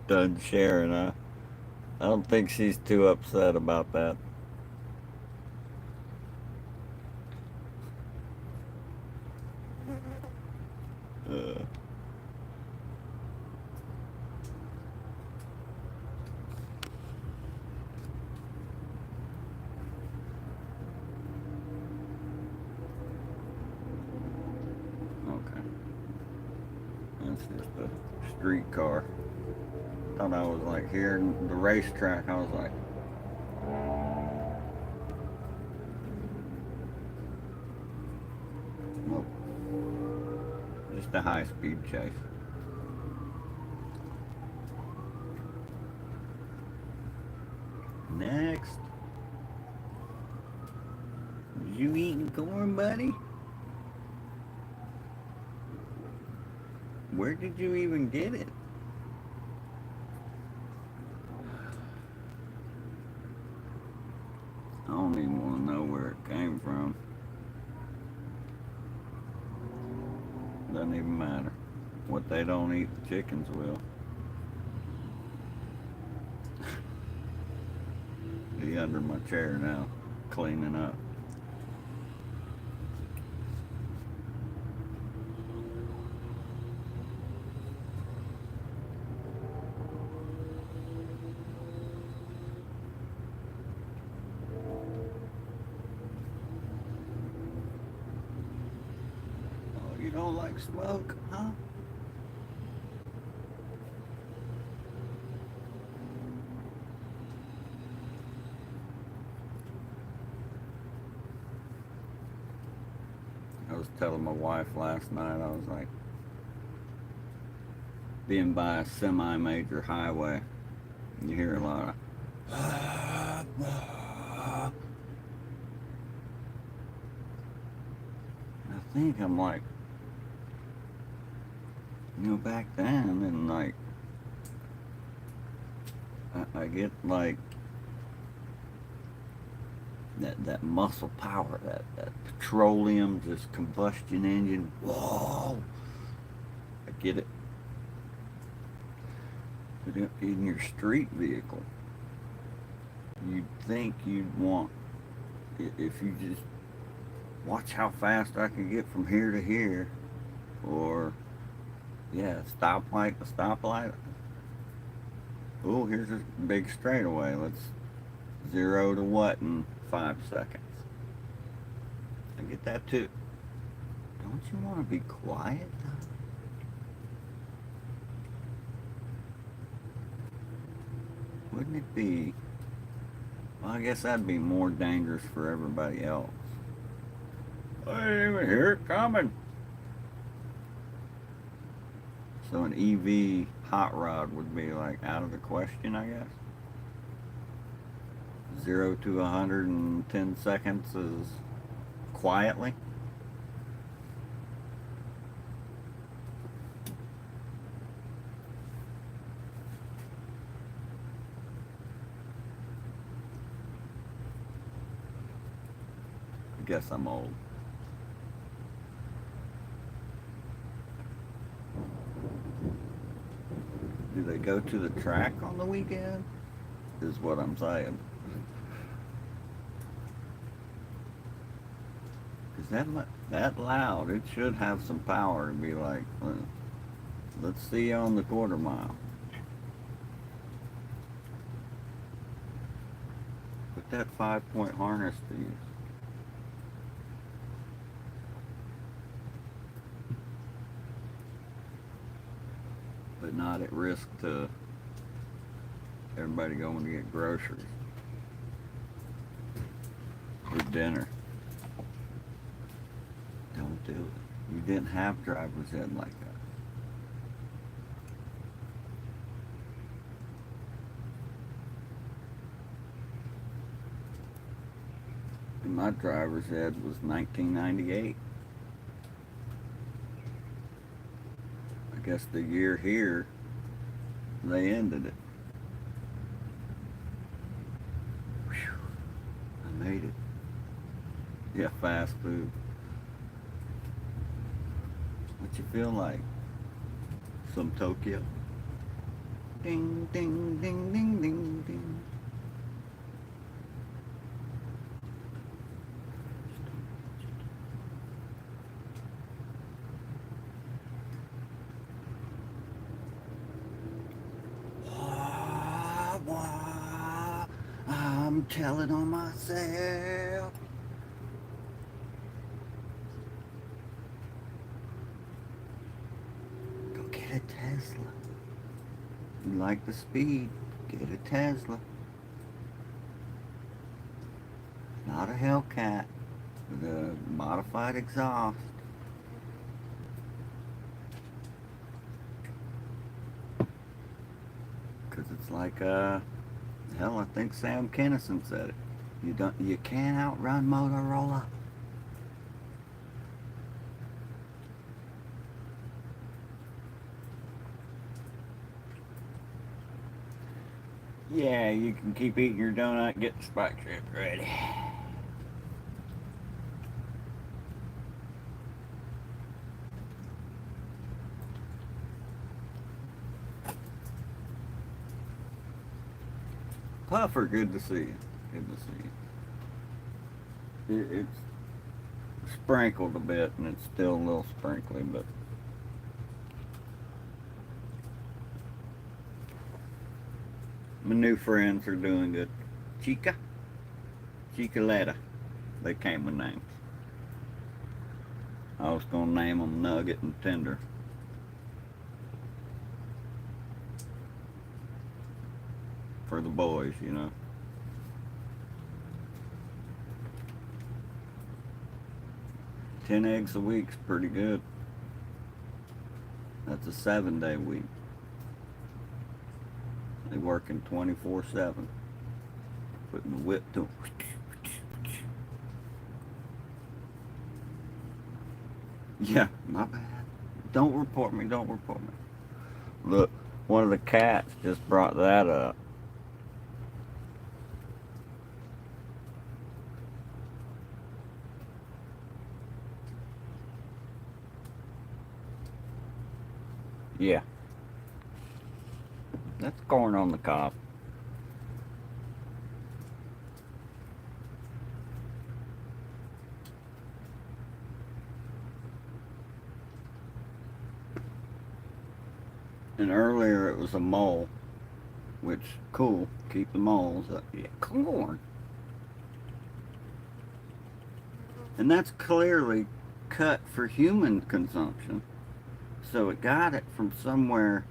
Done sharing, huh? I don't think she's too upset about that. Uh, okay. That's just a street car. Thought I was like hearing the racetrack. I was like, nope. Just a high speed chase. Next. You eating corn, buddy? Where did you even get it? I don't even want to know where it came from. Doesn't even matter. What they don't eat, the chickens will. He under my chair now, cleaning up. Oh, you don't like smoke, huh? I was telling my wife last night, I was like, being by a semi-major highway, you hear a lot of I think I'm like, back then, and like, I get like that muscle power, that petroleum, just combustion engine. Whoa! I get it. But in your street vehicle, you'd think you'd want, if you just watch how fast I can get from here to here, or yeah, stoplight to stoplight. Oh, here's a big straightaway. Let's 0 to what in 5 seconds. I get that too. Don't you want to be quiet? Wouldn't it be? Well, I guess that'd be more dangerous for everybody else. I didn't even hear it coming. So an EV hot rod would be like out of the question, I guess. 0 to 110 seconds is quietly. I guess I'm old. Do they go to the track on the weekend? Is what I'm saying. Is that loud? It should have some power to be like, let's see you on the quarter mile. Put that 5-point harness to use. But not at risk to everybody going to get groceries. dinner. Don't do it. You didn't have driver's ed like that. And my driver's ed was 1998. I guess the year here, they ended it. Whew, I made it. Yeah, fast food. What you feel like? Some Tokyo? Ding, ding, ding, ding, ding, ding. Wah, wah, I'm telling on myself. Go get a Tesla. You like the speed, get a Tesla. Not a Hellcat with a modified exhaust. Cause it's like hell, I think Sam Kinison said it. You can't outrun Motorola. Yeah, you can keep eating your donut, get the spike strip ready. Puffer, good to see you. Good to see you. It's sprinkled a bit, and it's still a little sprinkly, but my new friends are doing good. Chicaletta. They came with names. I was gonna name them Nugget and Tender. For the boys, you know. Ten eggs a week's pretty good. That's a 7-day week. They working 24/7. Putting the whip to them. Yeah, my bad. Don't report me, don't report me. Look, one of the cats just brought that up. Yeah. That's corn on the cob. And earlier it was a mole, which, cool, keep the moles up. Yeah, corn. And that's clearly cut for human consumption. So it got it from somewhere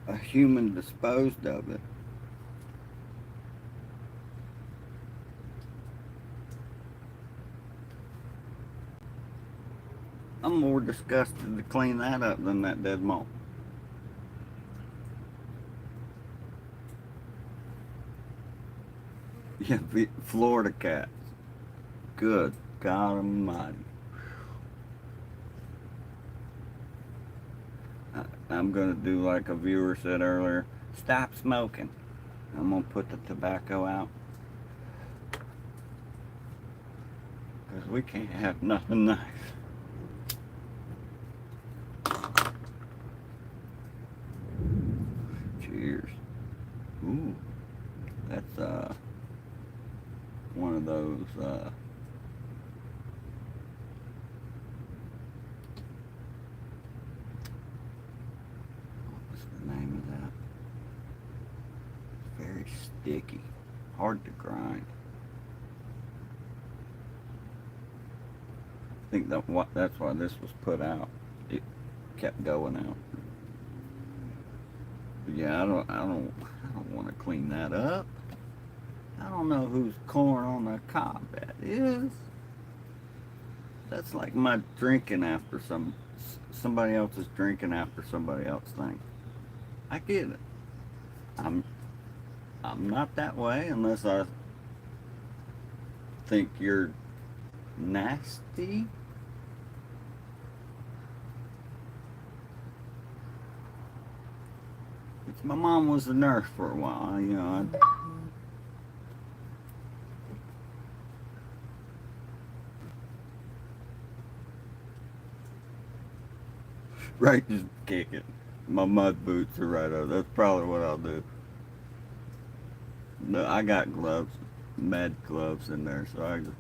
a human disposed of it. I'm more disgusted to clean that up than that dead mole. Yeah, Florida cats. Good God Almighty. I'm gonna do like a viewer said earlier. Stop smoking. I'm gonna put the tobacco out. Because we can't have nothing nice. Cheers. Ooh. That's one of those what's the name of that? Very sticky. Hard to grind. I think that's why this was put out. It kept going out. But yeah, I don't want to clean that up. I don't know whose corn on the cob that is. That's like my drinking after somebody else is drinking after somebody else thing. I get it. I'm I'm not that way unless I think you're nasty. My mom was a nurse for a while, you know. Right, just kick it. My mud boots are right over. That's probably what I'll do. No, I got gloves, med gloves in there, so I just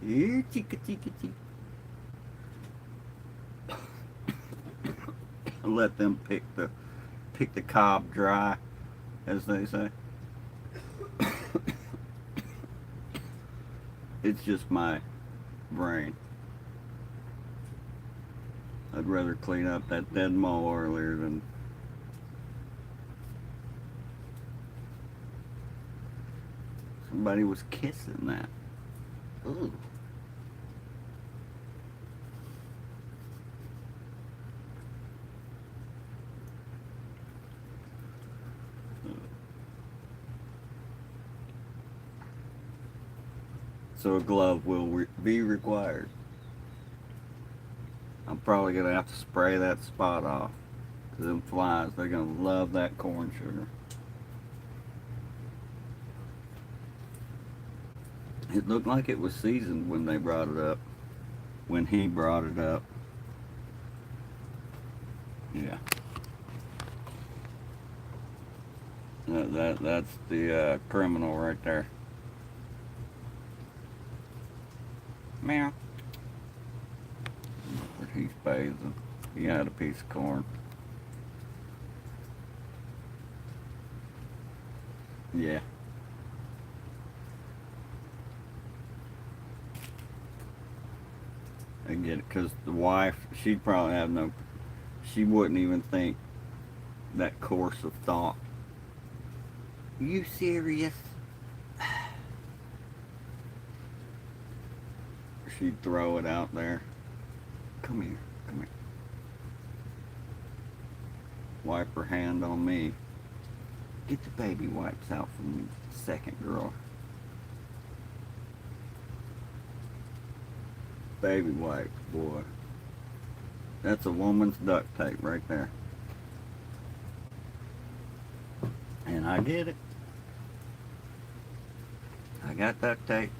here, chicka chicka chicka. Let them pick the cob dry, as they say. It's just my brain. I'd rather clean up that dead mole earlier than somebody was kissing that. Ooh. So a glove will be required. I'm probably going to have to spray that spot off. Because them flies, they're going to love that corn sugar. It looked like it was seasoned when they brought it up. When he brought it up. Yeah. That's the criminal right there. Meow. He's bathing. He had a piece of corn. Yeah. I get it, because the wife, she'd probably have no, she wouldn't even think that course of thought. You serious? She'd throw it out there. Come here, come here. Wipe her hand on me. Get the baby wipes out from the second girl. Baby wipes, boy. That's a woman's duct tape right there. And I get it. I got duct tape.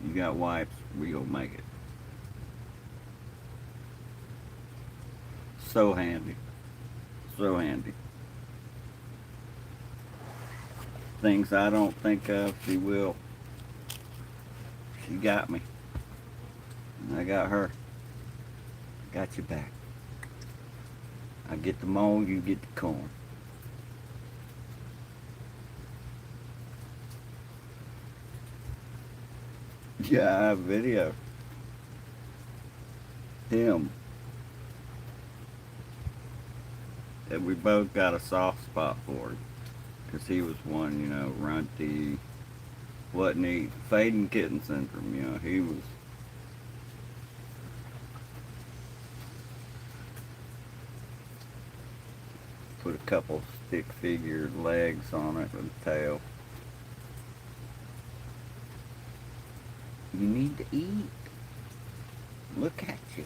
You got wipes. We gonna make it. So handy. So handy. Things I don't think of, she will. She got me. And I got her. Got your back. I get the mold, you get the corn. Yeah, I have video. Him. And we both got a soft spot for him. Because he was one, you know, runty. Wasn't he? Fading kitten syndrome, you know, he was. Put a couple stick figure legs on it with a tail. You need to eat. Look at you.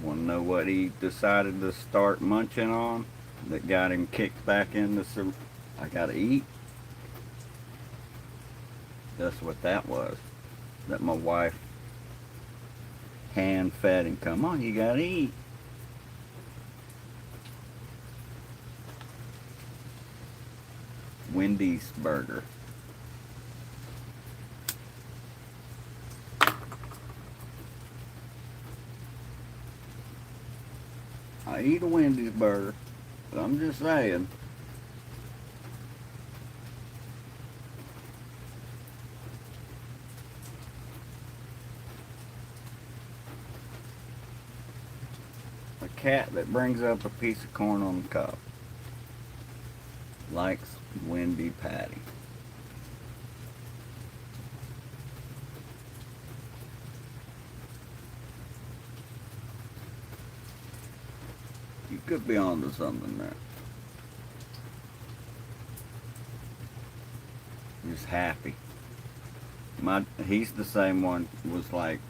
Want to know what he decided to start munching on that got him kicked back into some... I gotta eat. That's what that was. That my wife hand fed him. Come on, you gotta eat. Wendy's burger. I eat a Wendy's burger, but I'm just saying. cat that brings up a piece of corn on the cob likes Wendy Patty. You could be onto something there. He's happy. He's the same one. Was like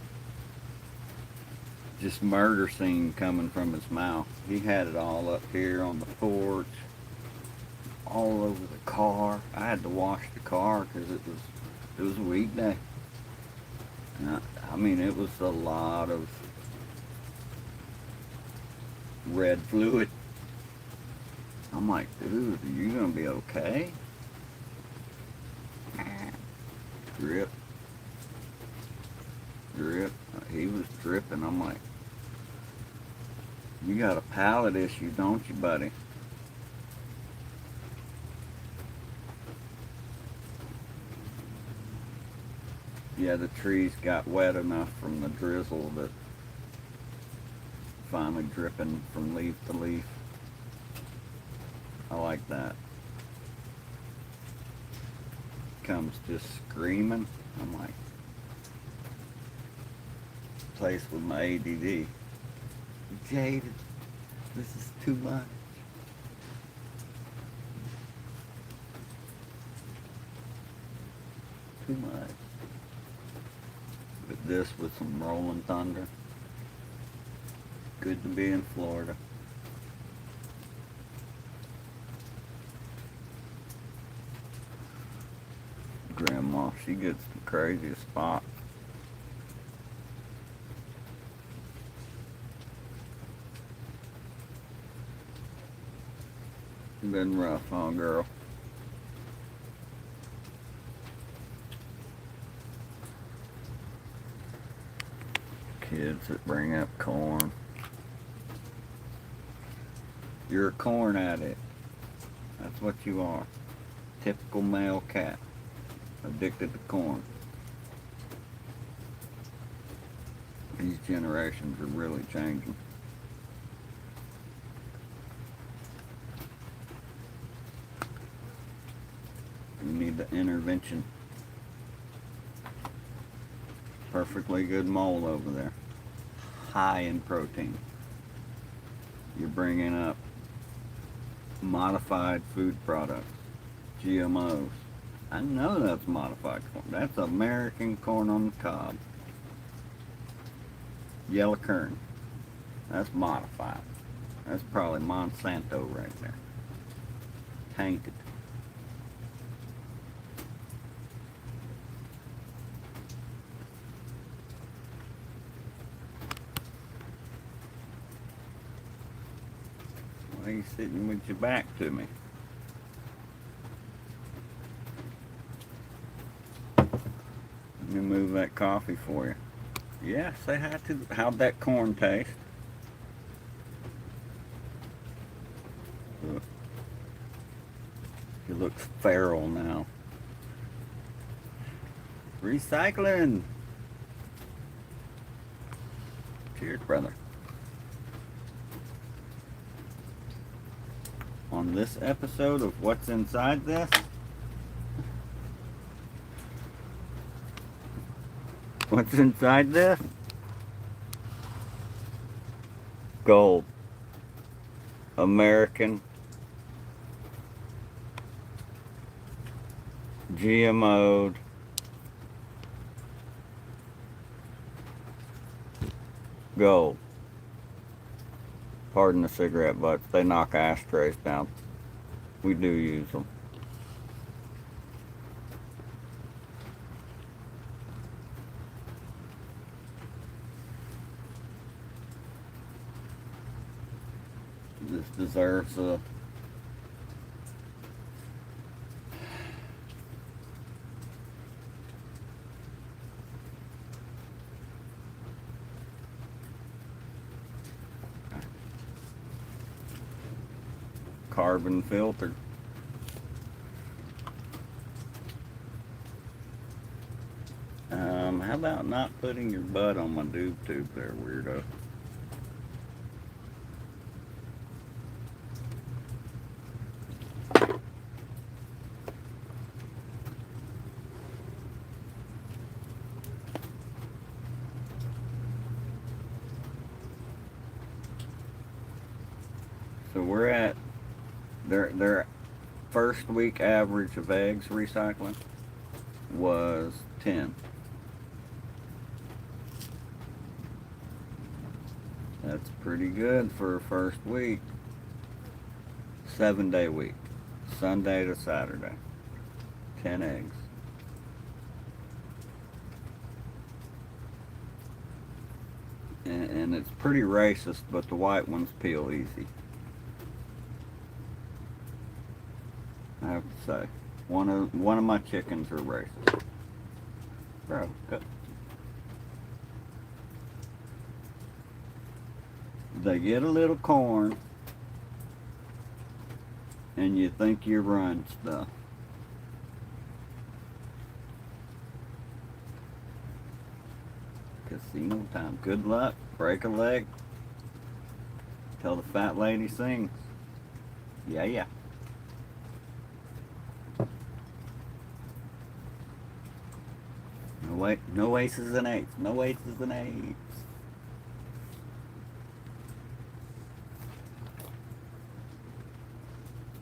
just murder scene coming from his mouth. He had it all up here on the porch, all over the car. I had to wash the car because it was a weekday. And I mean, it was a lot of red fluid. I'm like, dude, are you gonna be okay? Drip, drip. He was dripping. I'm like, you got a palate issue, don't you, buddy? Yeah, the trees got wet enough from the drizzle that finally dripping from leaf to leaf. I like that. Comes just screaming. I'm like, place with my ADD. Jaded, this is too much. Too much. But this with some rolling thunder. Good to be in Florida. Grandma, she gets the craziest spots. Been rough, huh, girl? Kids that bring up corn. You're a corn addict. That's what you are. Typical male cat. Addicted to corn. These generations are really changing. You need the intervention. Perfectly good mold over there. High in protein. You're bringing up modified food products. GMOs. I know that's modified corn. That's American corn on the cob. Yellow kern. That's modified. That's probably Monsanto right there. Tainted. Why are you sitting with your back to me? Let me move that coffee for you. Yeah, say hi to. How'd that corn taste? Look. He looks feral now. Recycling. Cheers, brother. On this episode of What's Inside This, what's inside this? Gold. American. GMO'd. Gold. Pardon the cigarette butts. They knock ashtrays down. We do use them. This deserves a carbon filter. How about not putting your butt on my doob tube there, weirdo? So we're at their first week average of eggs recycling was 10. That's pretty good for a first week. 7-day week. Sunday to Saturday. 10 eggs. And it's pretty racist, but the white ones peel easy. I have to say. One of my chickens are racist. Bro, go. They get a little corn, and you think you run stuff. Casino time. Good luck. Break a leg. Tell the fat lady sings. Yeah, yeah. No aces and eights. No aces and eights.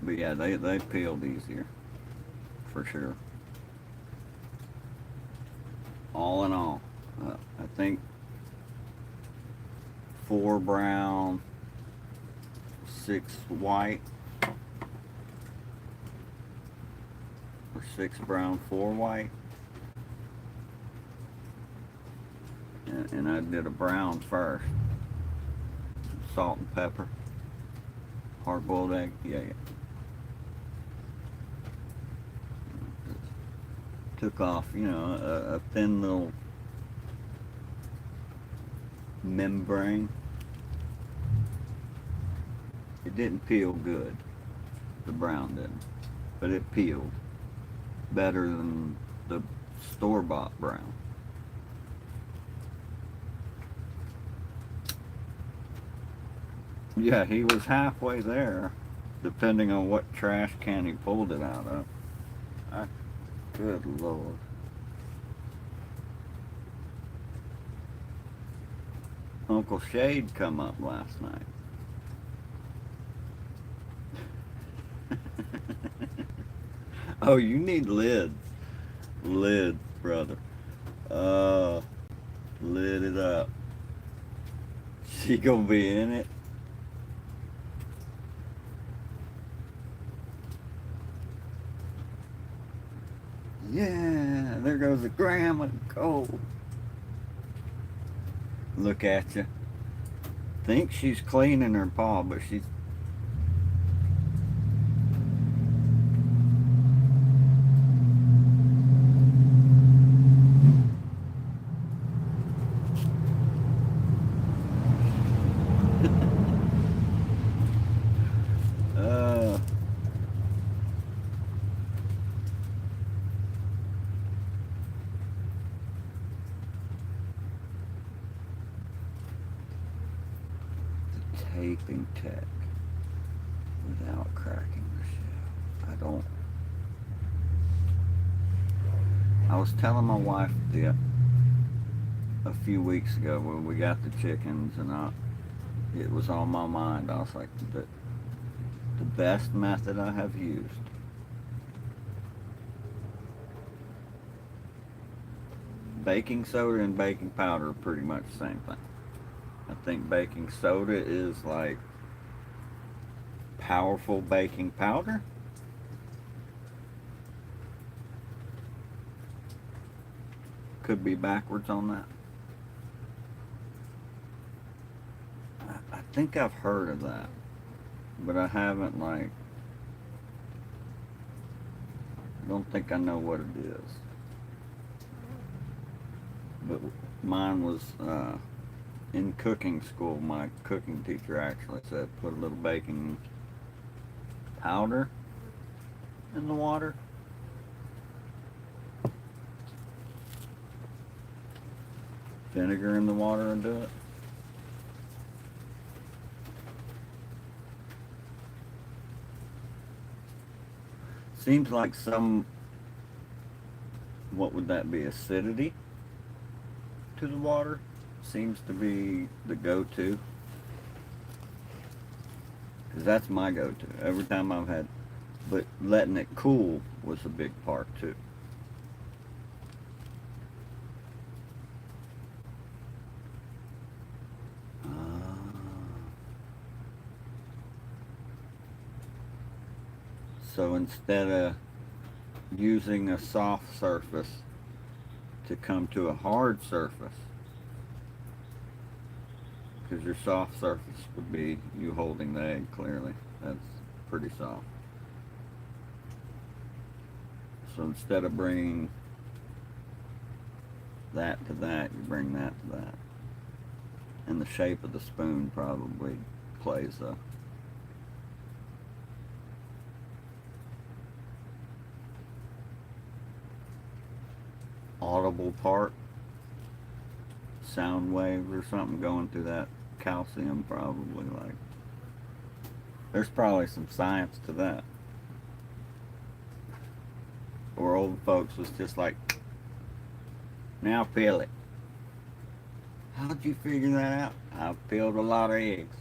But yeah, they peeled easier. For sure. All in all, I think 4 brown, 6 white, or 6 brown, 4 white. And I did a brown first. Salt and pepper. Hard-boiled egg. Yeah, yeah. Took off, a thin little membrane. It didn't peel good. The brown didn't. But it peeled better than the store-bought brown. Yeah, he was halfway there, depending on what trash can he pulled it out of. Good Lord. Uncle Shade come up last night. Oh, you need lids. Lids, brother. Lid it up. She gonna be in it. Yeah, there goes the grandma cold. Look at you. Think she's cleaning her paw, but she's... taping tech without cracking the shell. I was telling my wife a few weeks ago when we got the chickens, and it was on my mind. I was like, the best method I have used. Baking soda and baking powder are pretty much the same thing. I think baking soda is like powerful baking powder. Could be backwards on that. I think I've heard of that, but I haven't, I don't think I know what it is. But mine was in cooking school. My cooking teacher actually said put a little baking powder in the water. Vinegar in the water and do it. Seems like what would that be, acidity to the water? Seems to be the go-to. Because that's my go-to. Every time I've had, but letting it cool was a big part too. So instead of using a soft surface to come to a hard surface, because your soft surface would be you holding the egg clearly. That's pretty soft. So instead of bringing that to that, you bring that to that. And the shape of the spoon probably plays a audible part, sound waves or something going through that calcium probably. Like, there's probably some science to that. Or old folks was just like, now peel it. How'd you figure that out? I've peeled a lot of eggs.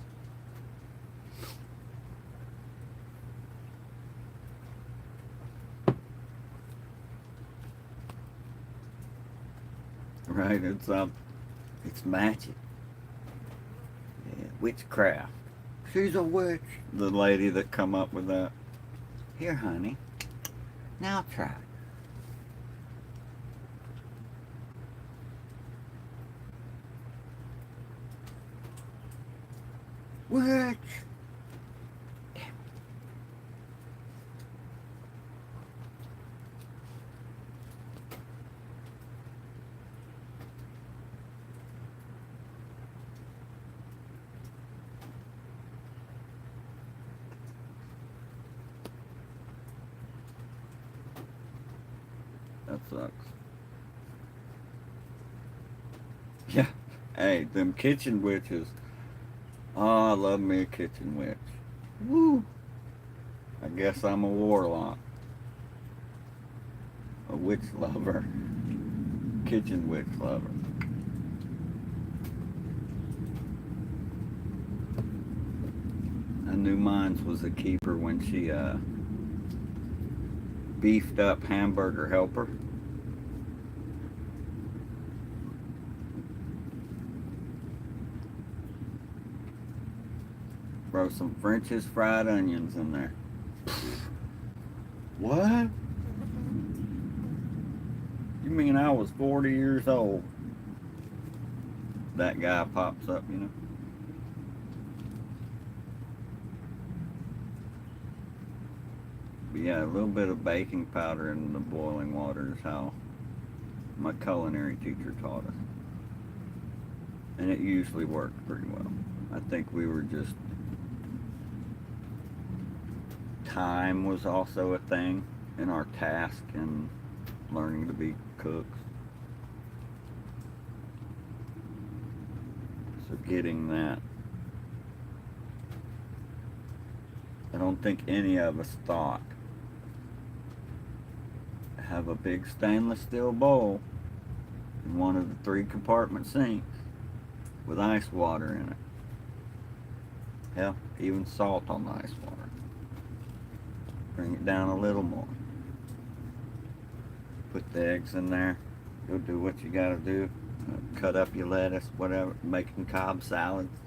Right, it's magic. Yeah, witchcraft. She's a witch. The lady that come up with that. Here, honey. Now try. Witch. That sucks. Yeah. Hey, them kitchen witches. Oh, I love me a kitchen witch. Woo. I guess I'm a warlock. A witch lover. Kitchen witch lover. I knew mine was a keeper when she beefed up hamburger helper. Throw some French's fried onions in there. What? You mean I was 40 years old? That guy pops up, you know. But yeah, a little bit of baking powder in the boiling water is how my culinary teacher taught us. And it usually worked pretty well. I think we were just... Time was also a thing in our task and learning to be cooks. So getting that. I don't think any of us thought have a big stainless steel bowl in one of the 3 compartment sinks with ice water in it. Hell, even salt on the ice water. Bring it down a little more. Put the eggs in there. Go do what you gotta do. Cut up your lettuce, whatever. Making Cobb salads.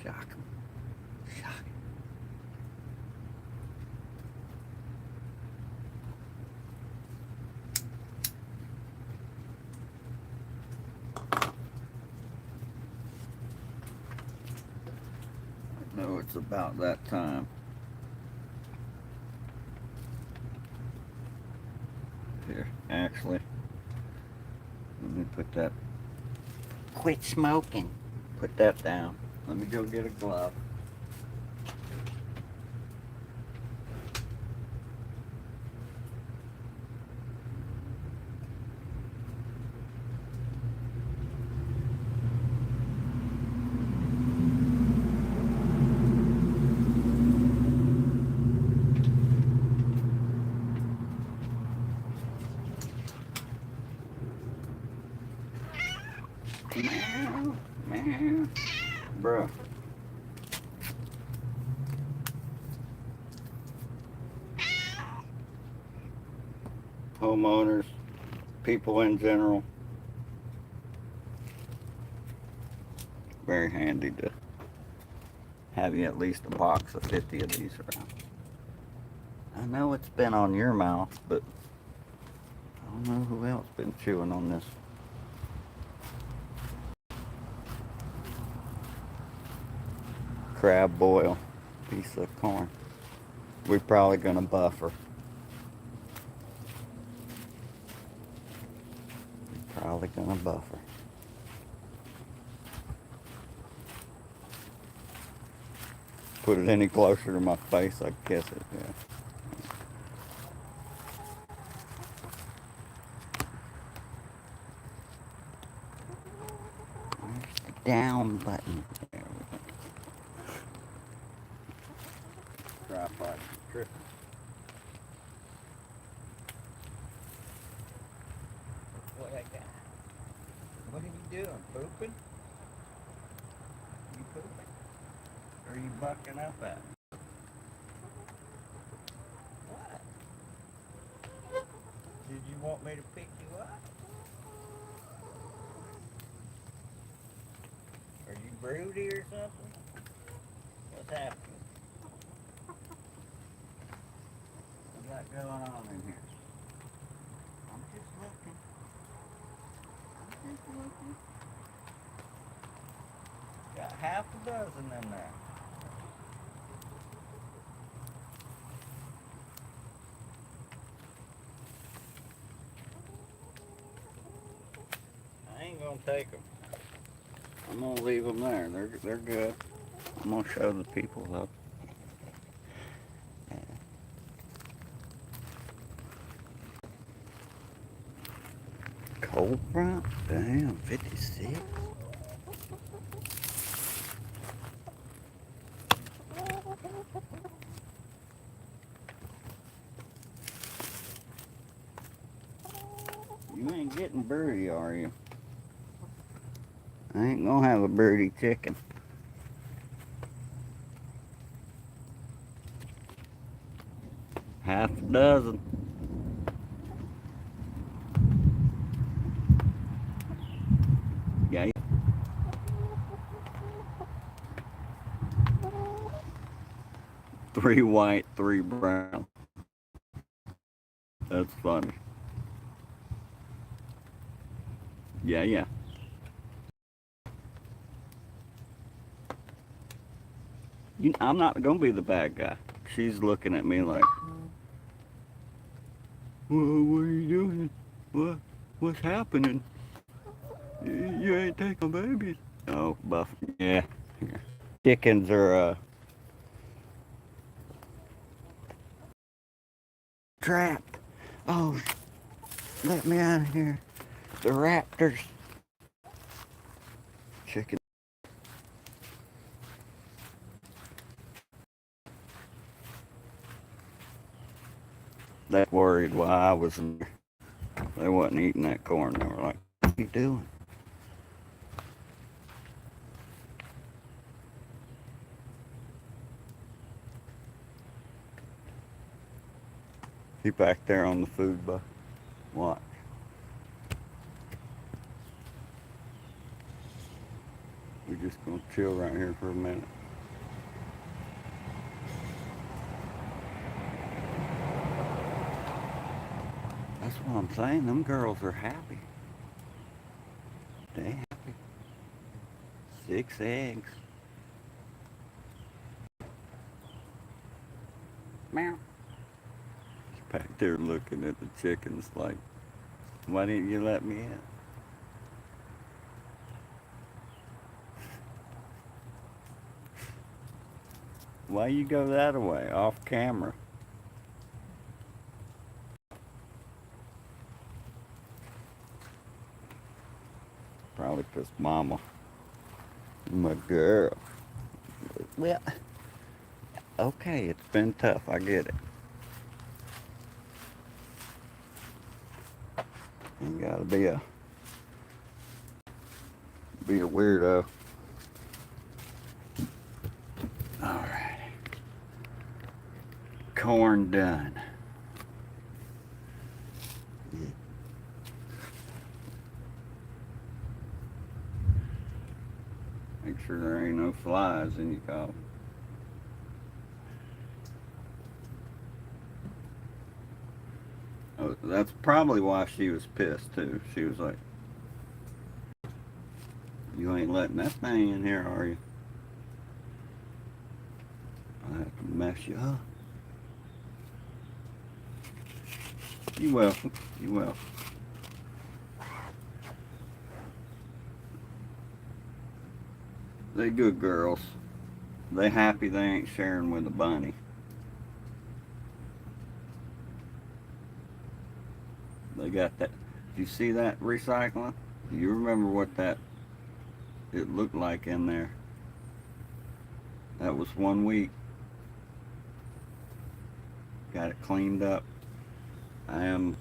Shock 'em. Shock 'em. No, it's about that time. Here, actually, let me put that. Quit smoking. Put that down. Let me go get a glove. bruh. Homeowners, people in general. Very handy to have you at least a box of 50 of these around. I know it's been on your mouth, but I don't know who else been chewing on this. Crab boil piece of corn. We're probably gonna buffer. Probably gonna buffer. Put it any closer to my face, I'd kiss it, yeah. Where's the down button? There we go. Tripod tripping. What I got? What are you doing? Pooping? You pooping? Or are you bucking up at me? What? Did you want me to pick you up? Are you broody or something? What's happening? What you got going on in here? I'm just looking. I'm just looking. Got half a dozen in there. I ain't gonna take them. I'm gonna leave them there. They're good. I'm gonna show the people though. Cold front? Damn, 56. You ain't getting birdie, are you? I ain't gonna have a birdie chicken. Half a dozen. Yeah. 3 white, 3 brown. That's funny. Yeah, yeah. I'm not gonna be the bad guy. She's looking at me like, well, what are you doing? What's happening? You ain't taking babies. Oh, buff. Yeah. Chickens are trapped. Oh, let me out of here. The raptors. Chicken. They worried while I was in there. They wasn't eating that corn. They were like, what are you doing? He back there on the food bucket. Watch. We're just gonna chill right here for a minute. That's what I'm saying. Them girls are happy. They happy. 6 eggs. Meow. He's back there looking at the chickens like, why didn't you let me in? Why you go that way, off camera? Probably 'cause mama, my girl. Well, okay, it's been tough, I get it. You gotta be a weirdo. corn done. Make sure there ain't no flies in your coffee. Oh, that's probably why she was pissed too. She was like, "You ain't letting that thing in here, are you? I have to mess you up." You welcome. You welcome. They good girls. They happy they ain't sharing with a bunny. They got that. Do you see that recycling? You remember what that it looked like in there? That was 1 week. Got it cleaned up. I am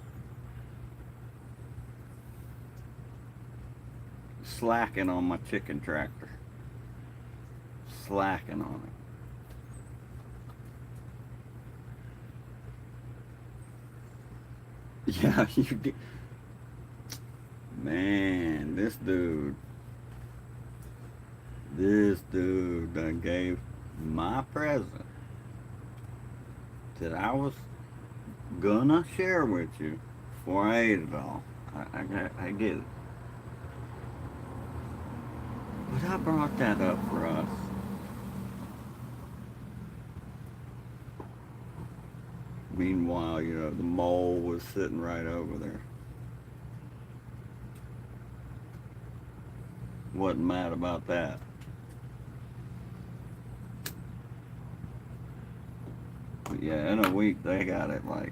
slacking on my chicken tractor. Slacking on it. Yeah, you did. Man, this dude done gave my present that I was gonna share with you before I ate it all. I get it. But I brought that up for us. Meanwhile, you know, the mole was sitting right over there. Wasn't mad about that. But yeah, in a week they got it like.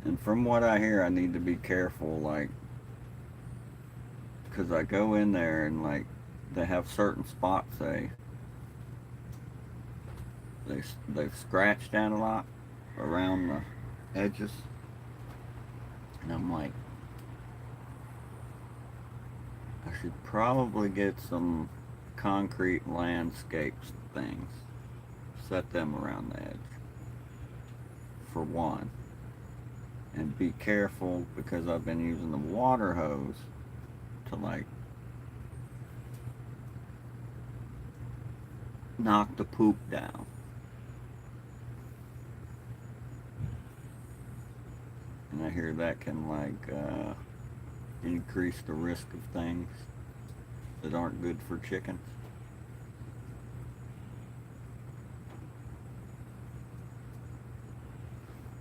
And from what I hear, I need to be careful, like, because I go in there and like they have certain spots they've scratched at a lot around the edges, and I'm like, I should probably get some concrete landscapes things, set them around the edge for one, and be careful because I've been using the water hose to like knock the poop down. And I hear that can like increase the risk of things that aren't good for chickens.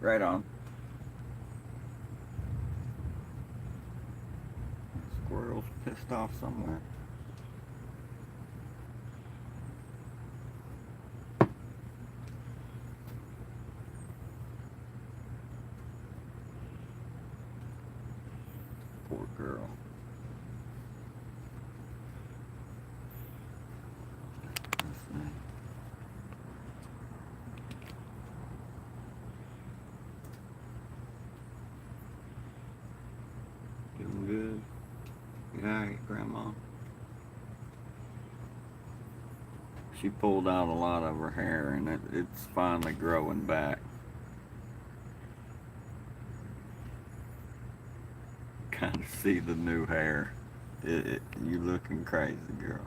Right on. Squirrel's pissed off somewhere. Poor girl. That's nice. Doing good. Yeah, Grandma. She pulled out a lot of her hair and it's finally growing back. Kind of see the new hair. You looking crazy, girl.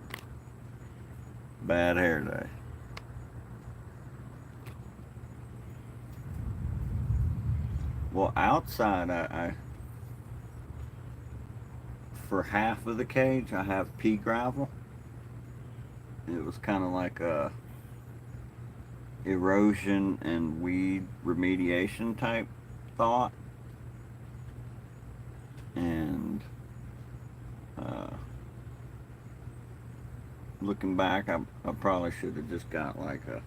Bad hair day. Well, outside, I for half of the cage, I have pea gravel. It was kind of like a erosion and weed remediation type thought. And looking back, I probably should have just got like a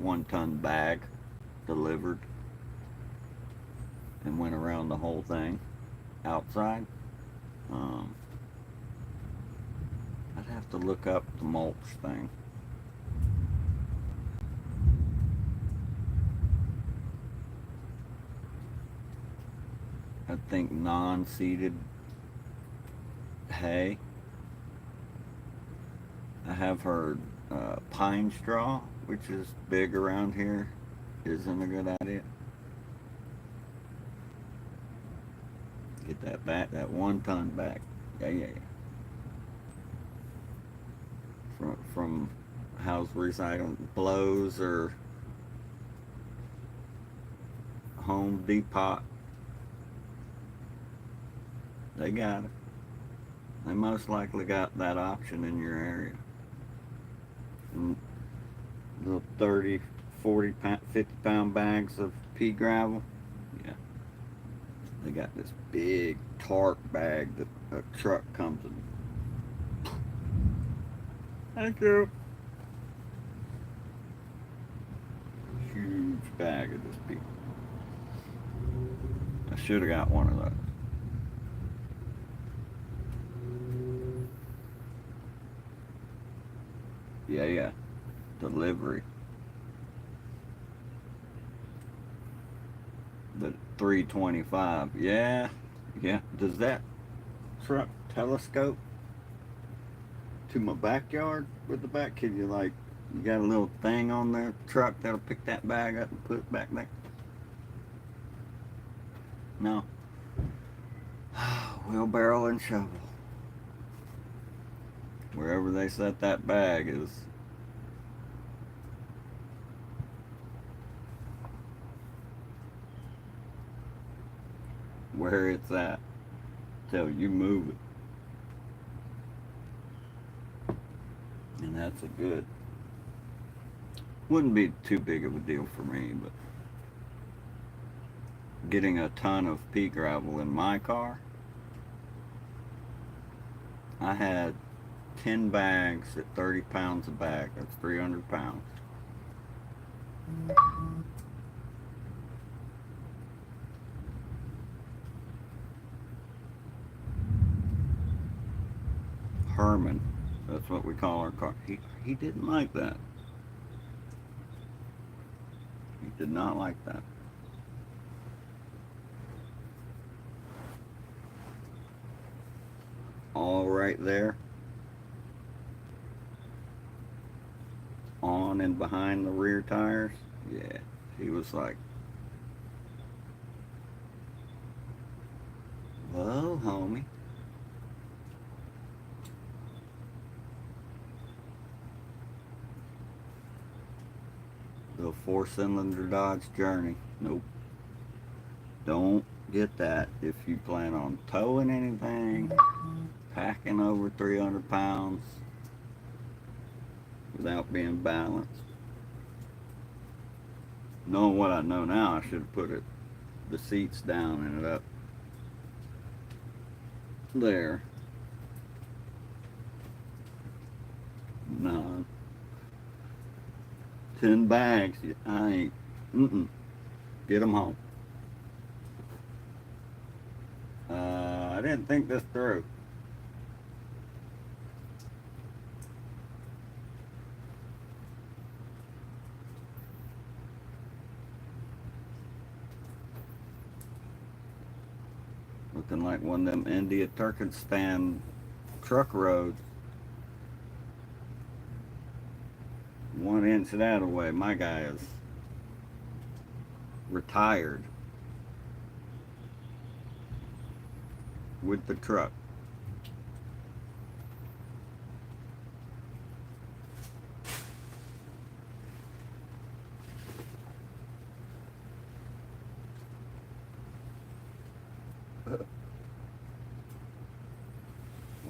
1-ton bag delivered and went around the whole thing outside. I'd have to look up the mulch thing. I think non-seeded hay. I have heard Pine straw, which is big around here, isn't a good idea. Get that back, that 1 ton back. Yeah, yeah, yeah. From house recycling, Blows or Home Depot. They got it. They most likely got that option in your area. And little 30, 40, 50 pound bags of pea gravel. Yeah. They got this big tarp bag that a truck comes in. Thank you. Huge bag of this pea. I should have got one of those. Yeah, yeah. Delivery. The 325. Yeah, yeah. Does that truck telescope to my backyard with the back? Can you like, you got a little thing on the truck that'll pick that bag up and put it back there? No. Wheelbarrow and shovel. Wherever they set that bag is where it's at till you move it. And that's a good, wouldn't be too big of a deal for me, but getting a ton of pea gravel in my car, I had 10 bags at 30 pounds a bag. That's 300 pounds. Herman, that's what we call our car. He didn't like that. He did not like that. All right there. On and behind the rear tires. Yeah, he was like, whoa, homie. The 4-cylinder Dodge Journey. Nope. Don't get that if you plan on towing anything, packing over 300 pounds without being balanced. Knowing what I know now, I should have put the seats down and it up there. No. 10 bags. I ain't. Get them home. I didn't think this through. Looking like one of them India Turkestan truck roads. 1 inch that away. My guy is retired with the truck. Well,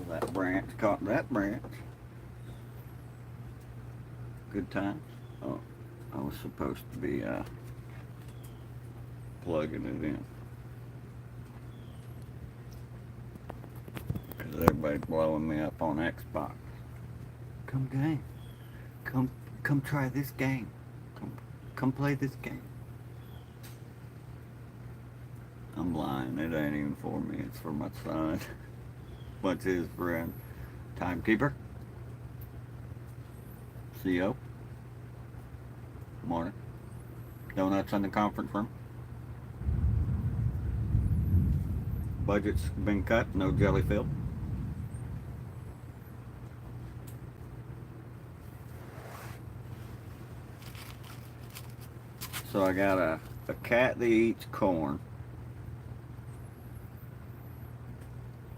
that branch caught that branch. Good time. Oh, I was supposed to be plugging it in. Because everybody's blowing me up on Xbox. Come game. Come try this game. Come play this game. I'm lying. It ain't even for me. It's for my son. What's his friend? Timekeeper? CO? Morning. Donuts in the conference room. Budget's been cut. No jelly filled. So I got a cat that eats corn,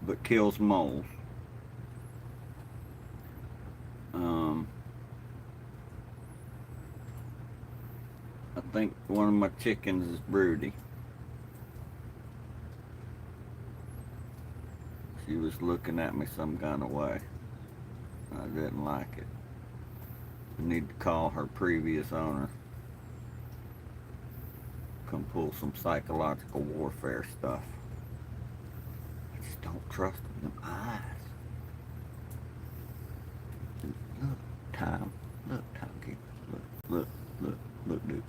but kills moles. I think one of my chickens is broody. She was looking at me some kind of way. I didn't like it. I need to call her previous owner. Come pull some psychological warfare stuff. I just don't trust them eyes. Look, Tom. Look, Tom. Look, dude.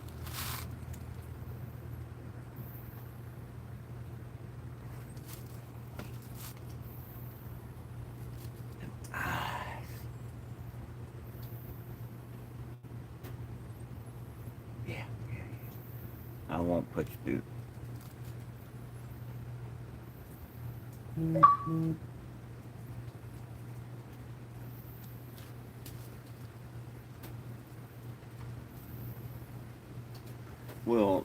Them eyes. Yeah. I won't put you, dude. Well,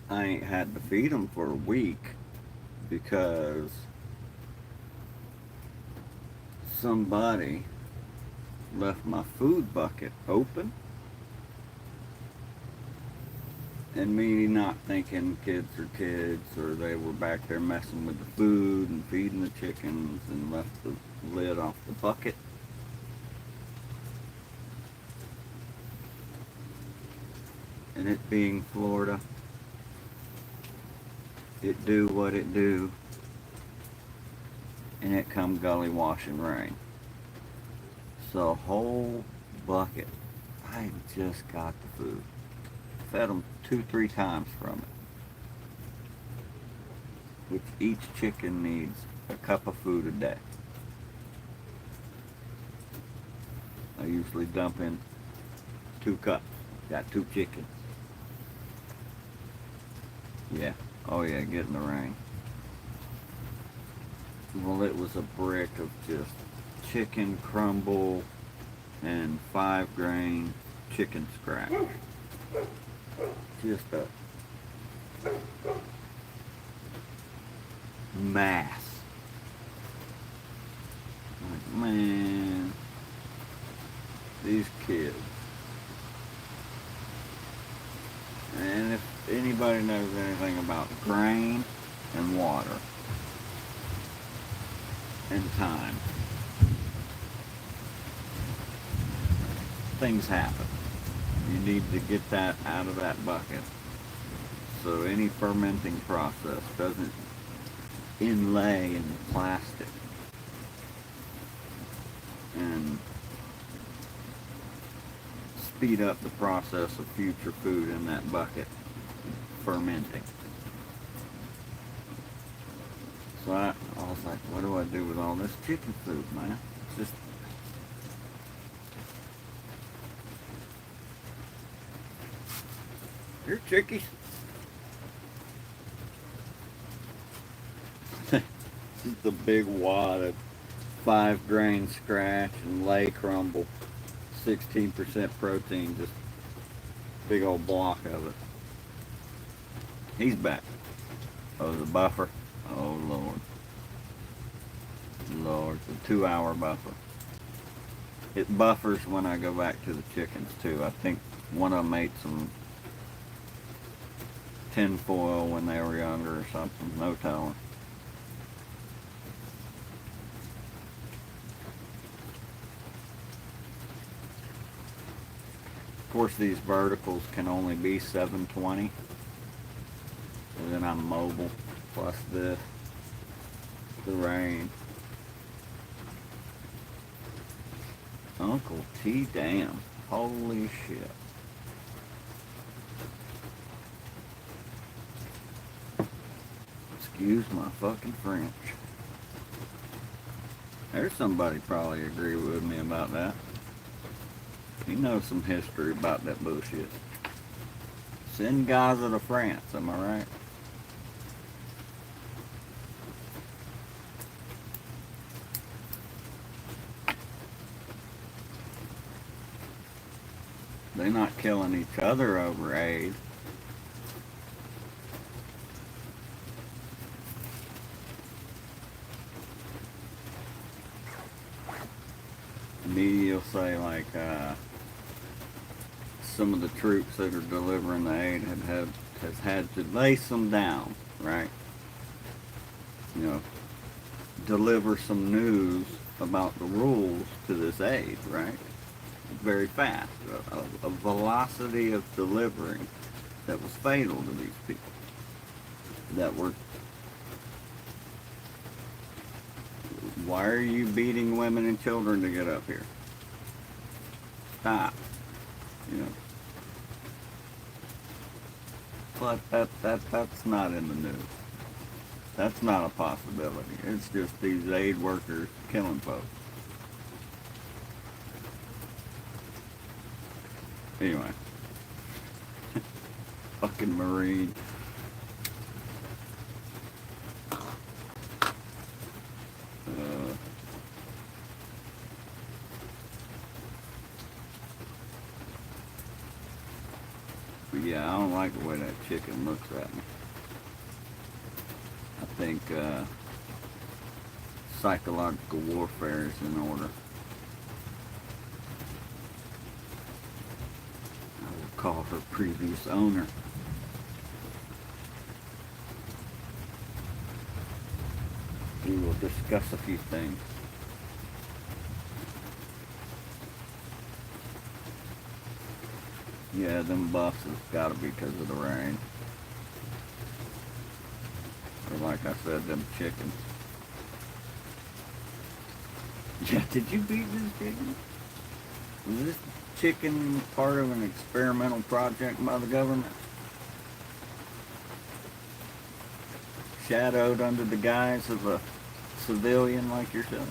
I ain't had to feed them for a week because somebody left my food bucket open, and me not thinking kids are kids, or they were back there messing with the food and feeding the chickens and left the lid off the bucket. And it being Florida, it do what it do, and it come gully washing rain. So whole bucket, I just got the food. Fed them 2-3 times from it, which each chicken needs a cup of food a day. I usually dump in 2 cups. Got 2 chickens. Yeah. Oh yeah, get in the rain. Well, it was a brick of just chicken crumble and 5-grain chicken scratch. Just a mass. Like, man, these kids. And if anybody knows anything about grain and water and time, things happen. You need to get that out of that bucket so any fermenting process doesn't inlay in the plastic and speed up the process of future food in that bucket fermenting. So I was like, what do I do with all this chicken food, man? It's just here, chickies. Just a big wad of 5-grain scratch and lay crumble, 16% protein, just big old block of it. He's back. Oh, the buffer. Oh Lord. Lord, the 2-hour buffer. It buffers when I go back to the chickens too. I think one of them ate some tin foil when they were younger or something. No telling. Of course, these verticals can only be 720. And then I'm mobile. Plus this, the rain. Uncle T, damn. Holy shit. Excuse my fucking French. There's somebody probably agree with me about that. He knows some history about that bullshit. Send Gaza to France, am I right? They're not killing each other over aid. The media will say like some of the troops that are delivering the aid has had to lace them down, right? You know, deliver some news about the rules to this aid, right? Very fast, a velocity of delivering that was fatal to these people that were. Why are you beating women and children to get up here? Stop. You know. But that's not in the news. That's not a possibility. It's just these aid workers killing folks. Anyway. Fucking Marine. But yeah, I don't like the way that chicken looks at me. I think psychological warfare is in order. I will call her previous owner. We will discuss a few things. Yeah, them buffs has gotta be because of the rain. Or like I said, them chickens. Yeah, did you beat this chicken? Was this chicken part of an experimental project by the government? Shadowed under the guise of a civilian like yourself?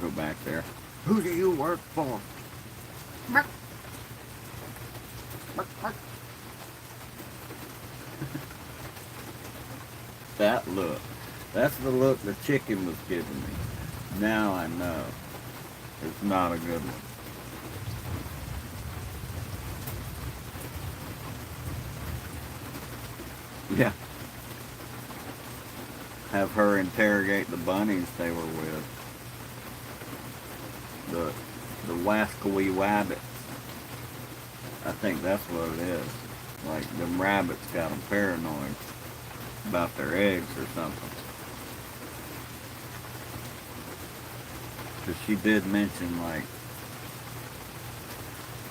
Go back there. Who do you work for? That look. That's the look the chicken was giving me. Now I know. It's not a good one. Yeah. Have her interrogate the bunnies they were with. The wascally wabbits. I think that's what it is. Like them rabbits got them paranoid about their eggs or something. Because she did mention, like,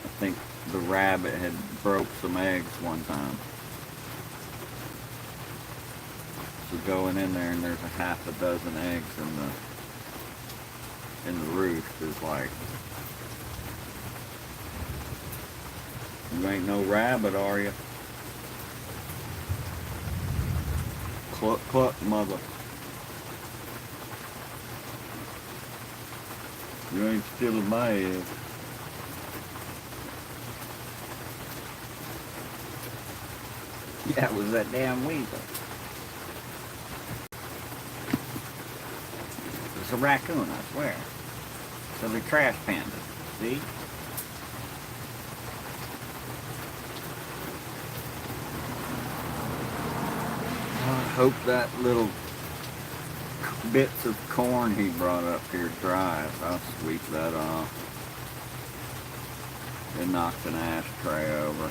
I think the rabbit had broke some eggs one time. So going in there and there's a half a dozen eggs in the roost is like, you ain't no rabbit, are you? Cluck, cluck, mother. You ain't stealing my eggs. Yeah, it was that damn weasel. It's a raccoon, I swear. So they're trash pandas. See? I hope that little bits of corn he brought up here dries. I'll sweep that off. It knocked an ashtray over.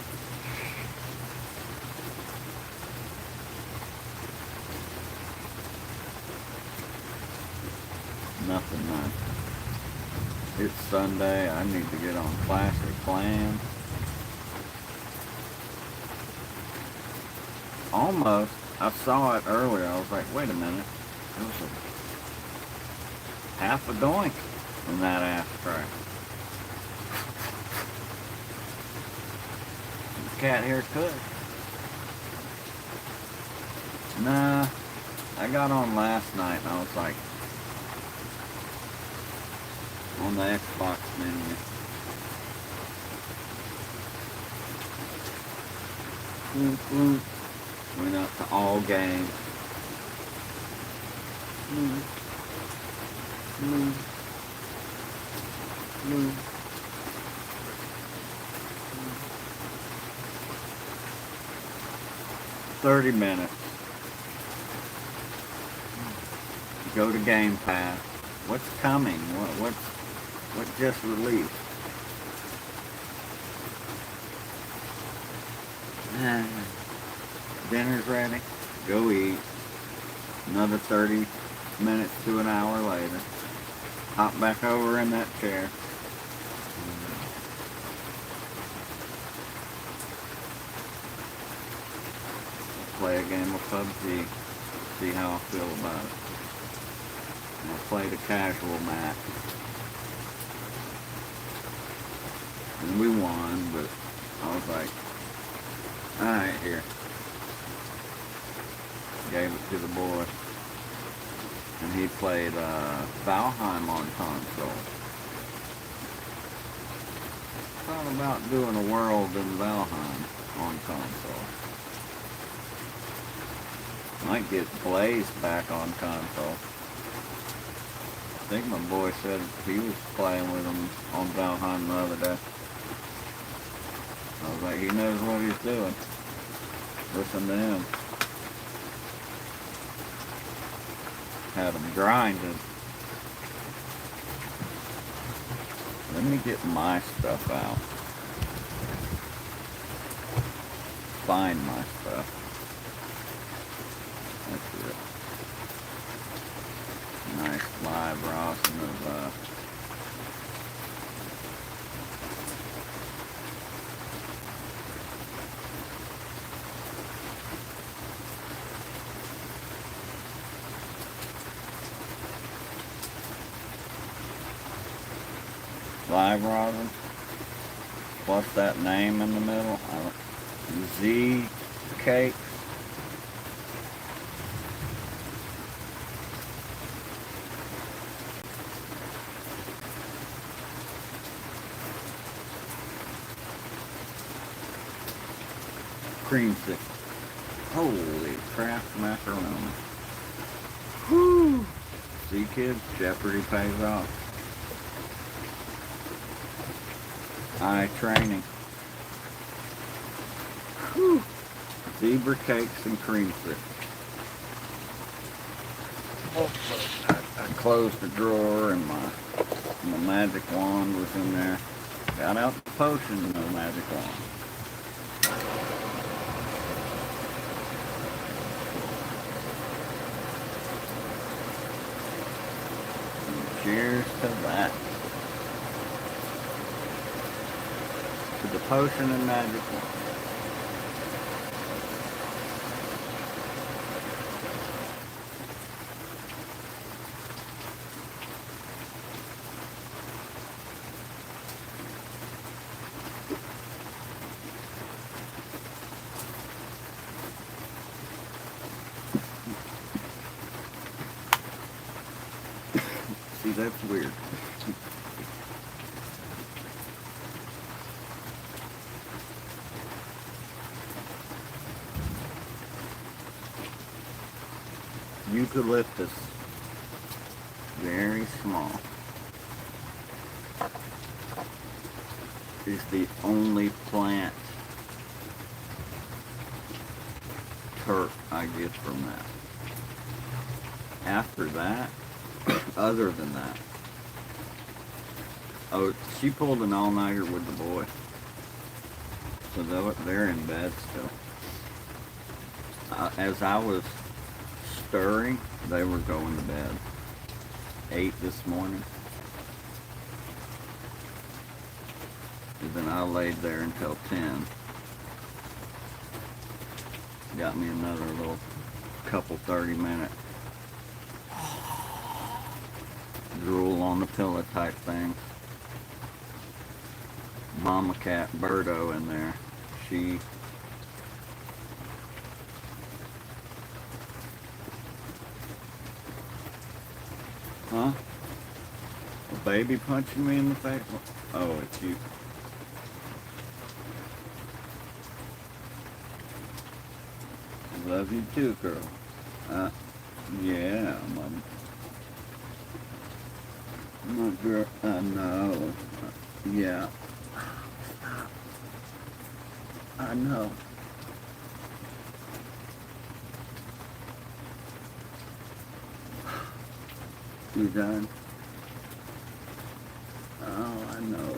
Nothing, man. It's Sunday. I need to get on Clash of Clans. Almost. I saw it earlier. I was like, wait a minute. There was a half a doink in that ashtray. The cat here could. Nah. I got on last night and I was like, on the Xbox menu. Went up to all games. Move. Move. 30 minutes. Go to Game Pass. What's coming? What just released? Dinner's ready. Go eat. Another 30 minutes to an hour later. Hop back over in that chair. Play a game of PUBG. See how I feel about it. I played a casual match. And we won, but I was like, alright, here. Gave it to the boy. And he played Valheim on console. Thought about doing a world in Valheim on console. Might get Blaze back on console. I think my boy said he was playing with him on Valheim the other day. I was like, he knows what he's doing. Listen to him. Had him grinding. Let me get my stuff out. Find my stuff. That's it. Nice live roasting of live rosin plus that name in the middle. Z cake. Creamsicle. Holy crap, macaroni. Whew. See, kids, Jeopardy pays off. Eye training. Whew. Zebra cakes and creamsicle. I closed the drawer and my magic wand was in there. Got out the potion, no magic wand. Cheers to that. To the potion and magic wand. See, that's weird. Eucalyptus. Very small. Is the only plant terp I get from that. After that, other than that. Oh, she pulled an all-nighter with the boy. So they're in bed still. As I was stirring, they were going to bed. 8 this morning. And then I laid there until 10. Got me another little couple 30-minute drool on the pillow type thing. Mama cat Birdo in there. She Huh? A baby punching me in the face? Oh, it's you. Love you too, girl. Yeah, Mom. My girl, I know. Yeah. I know. You done? Oh, I know.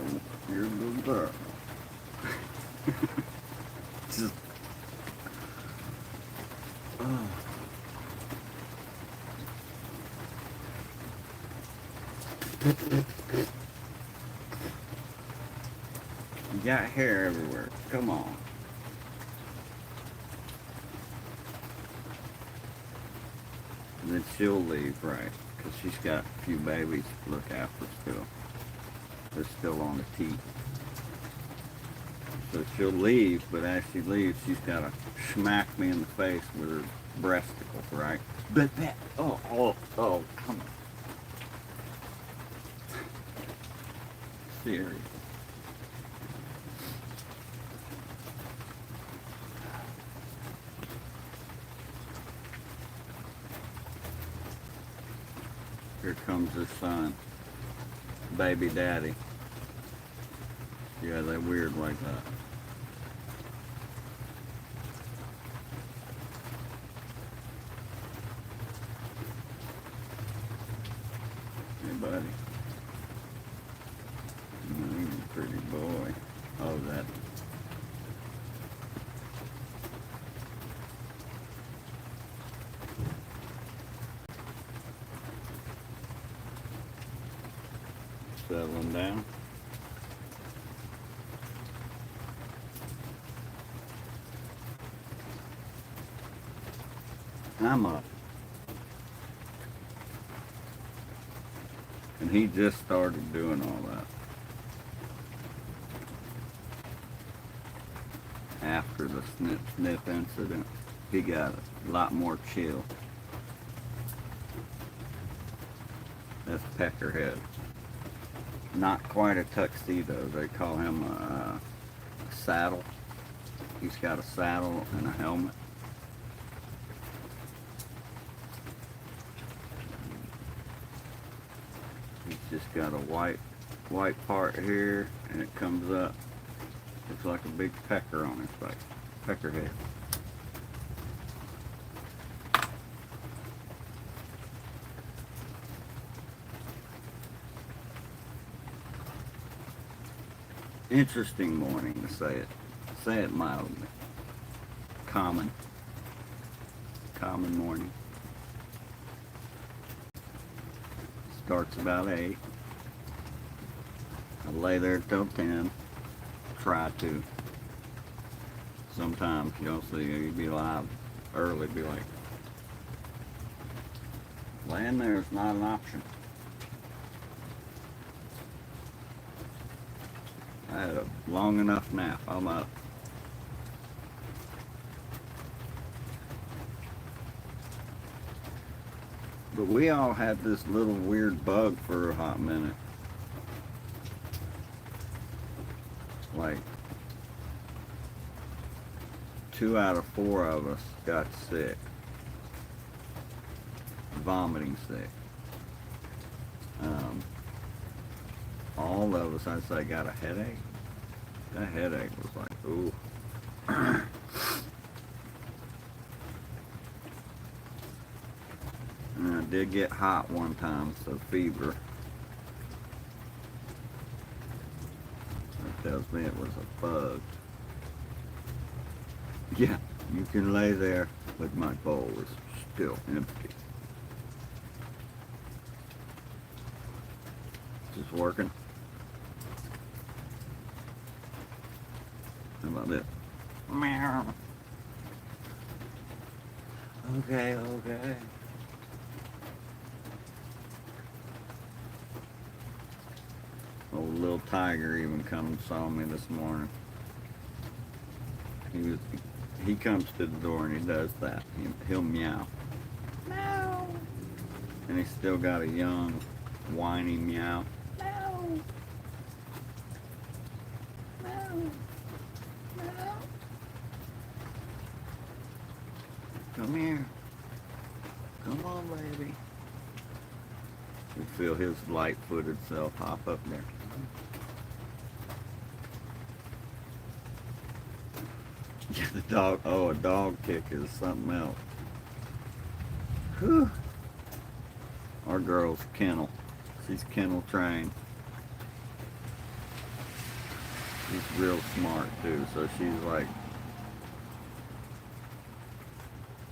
You're a good girl. Just, oh. You got hair everywhere. Come on. And then she'll leave, right? Because she's got a few babies to look after still. They're still on the teat. So she'll leave, but as she leaves, she's got to smack me in the face with her breasticles, right? But that, oh, come on. Serious. Here comes her son, baby daddy. Yeah, they're weird like that. Hey, buddy. You're a pretty boy. Oh, that. Settling down. I'm up. And he just started doing all that. After the snip incident, he got a lot more chill. That's Peckerhead. Not quite a tuxedo. They call him a saddle. He's got a saddle and a helmet. He's just got a white part here, and it comes up. Looks like a big pecker on his face. Peckerhead. Interesting morning, to say it. Say it mildly. Common morning. Starts about 8. I lay there till 10. Try to. Sometimes you don't see, you'd be live early, be like, laying there is not an option. I had a long enough nap. I'm up. But we all had this little weird bug for a hot minute. Like 2 out of 4 of us got sick. Vomiting sick. All of us, I'd say, got a headache. That headache was like, ooh. And I did get hot one time, so fever. That tells me it was a bug. Yeah, you can lay there, but my bowl is still empty. Just working. How about this? Meow. Okay. Old little tiger even come and saw me this morning. He comes to the door and he does that. He'll meow. Meow. And he's still got a young, whiny meow. Meow. Meow. Meow. Come here. Come on, baby. We feel his light-footed self hop up there. Yeah, the dog. Oh, a dog kick is something else. Whew. Our girl's kennel. She's kennel trained. She's real smart too. So she's like,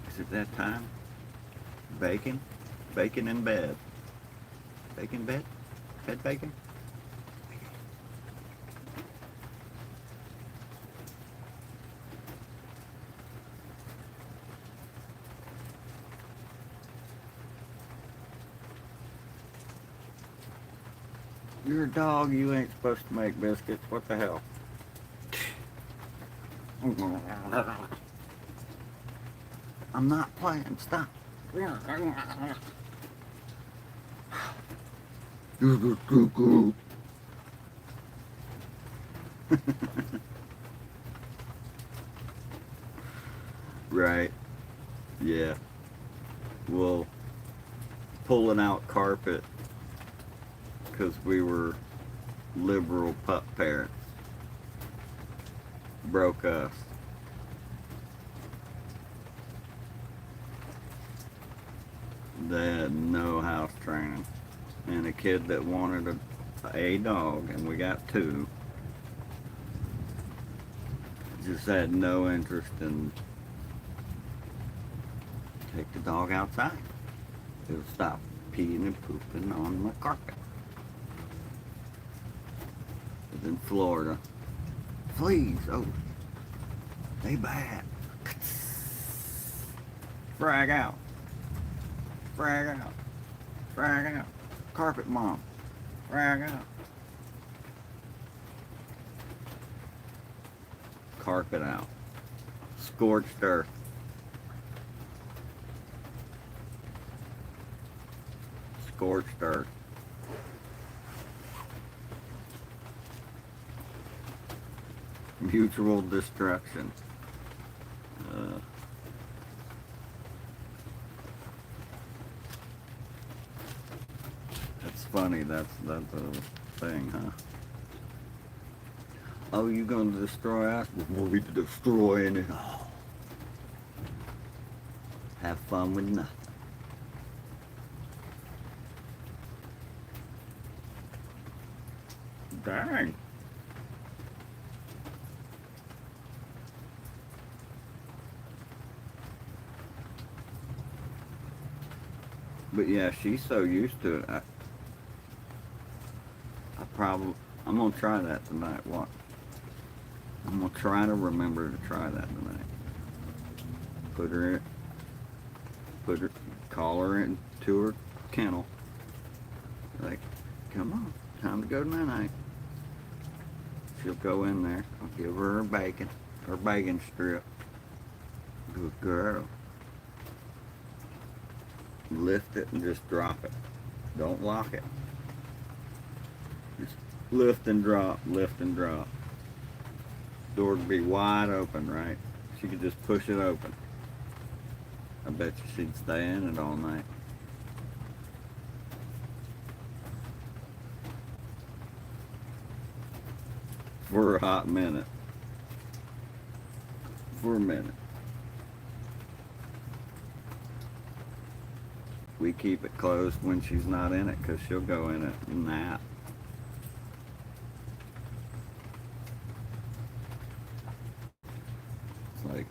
is it that time? Bacon? Bacon in bed. Bacon bed? Bed bacon? You're a dog, you ain't supposed to make biscuits. What the hell? I'm not playing, stop. Right, yeah. Well, pulling out carpet because we were liberal pup parents broke us. They had no house training, and a kid that wanted a dog, and we got two, just had no interest in take the dog outside. It'll stop peeing and pooping on my carpet. It's in Florida. Fleas, oh, they bad. Frag out. Frag out. Frag out. Carpet mom. Frag out. Carpet out. Scorched earth. Scorched earth. Mutual destruction. That's funny. That's a thing, huh? Oh, you gonna destroy us? We'll be destroying it all. Have fun with nothing. Dang. But yeah, she's so used to it. I'm gonna try that tonight. What? I'm gonna try to remember to try that tonight. Call her into her kennel. Like, come on, time to go tonight. She'll go in there. I'll give her her bacon strip. Good girl. Lift it and just drop it. Don't lock it. Just lift and drop, lift and drop. Door would be wide open, right? She could just push it open. I bet you she'd stay in it all night. For a hot minute. For a minute. We keep it closed when she's not in it because she'll go in it and nap. It's like,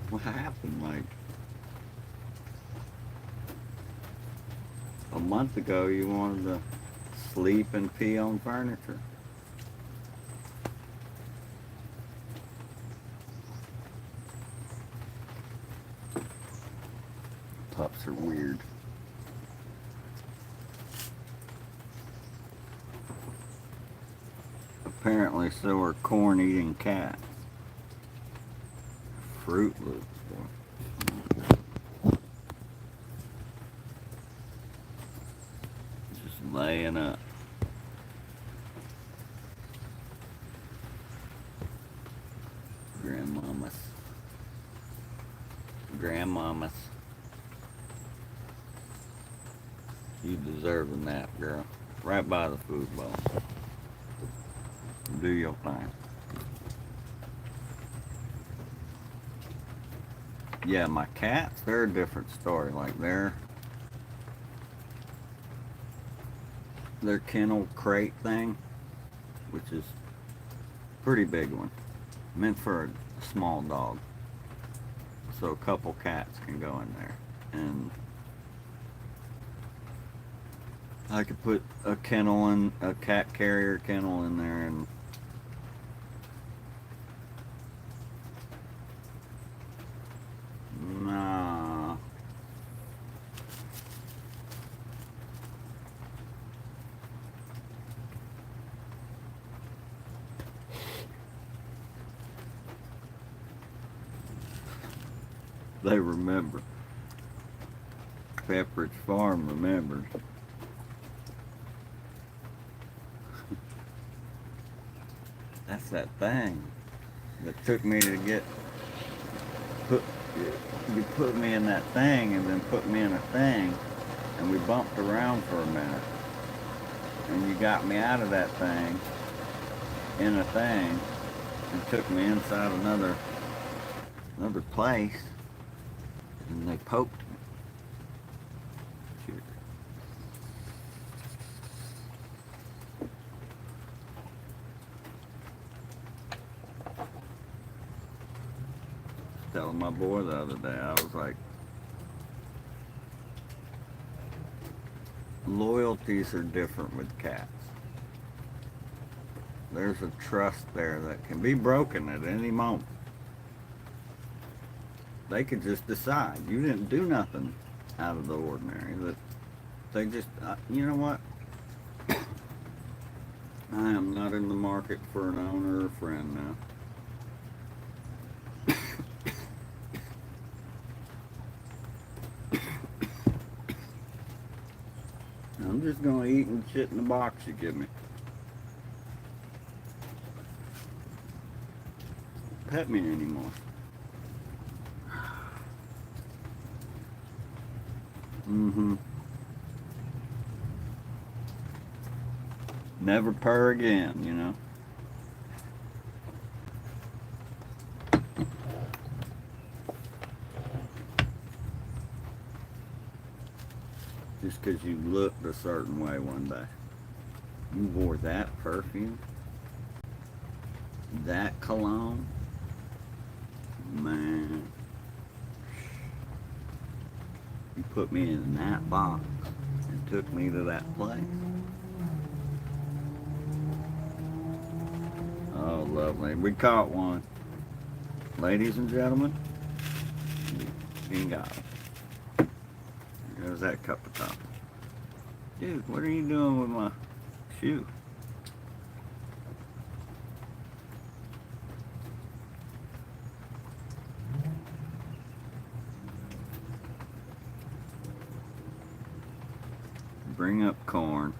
what happened? Like, a month ago you wanted to sleep and pee on furniture. Pups are weird. Apparently so are corn-eating cats. Fruit Loops, boy. Just laying up. Grandmamas. You deserve a nap, girl. Right by the food bowl. Do your thing. Yeah, my cats, they're a different story. Like their kennel crate thing, which is a pretty big one, meant for a small dog. So a couple cats can go in there. And I could put a kennel in, a cat carrier kennel in there, and nah. They remember. Pepperidge Farm remembers. That's that thing that took me to get put. You put me in that thing and then put me in a thing, and we bumped around for a minute, and you got me out of that thing in a thing and took me inside another place, and they poked me. Shoot. Telling my boy the other day, I was like, loyalties are different with cats. There's a trust there that can be broken at any moment. They could just decide you didn't do nothing out of the ordinary. That they just, you know what? I am not in the market for an owner or friend now. I'm just gonna eat and shit in the box you give me. Pet me anymore. Mm-hmm. Never purr again, you know. Just because you looked a certain way one day. You wore that perfume, that cologne, man. You put me in that box and took me to that place. Oh, lovely. We caught one. Ladies and gentlemen, we got him. There's that cup of coffee. Dude, what are you doing with my shoe? Bring up corn.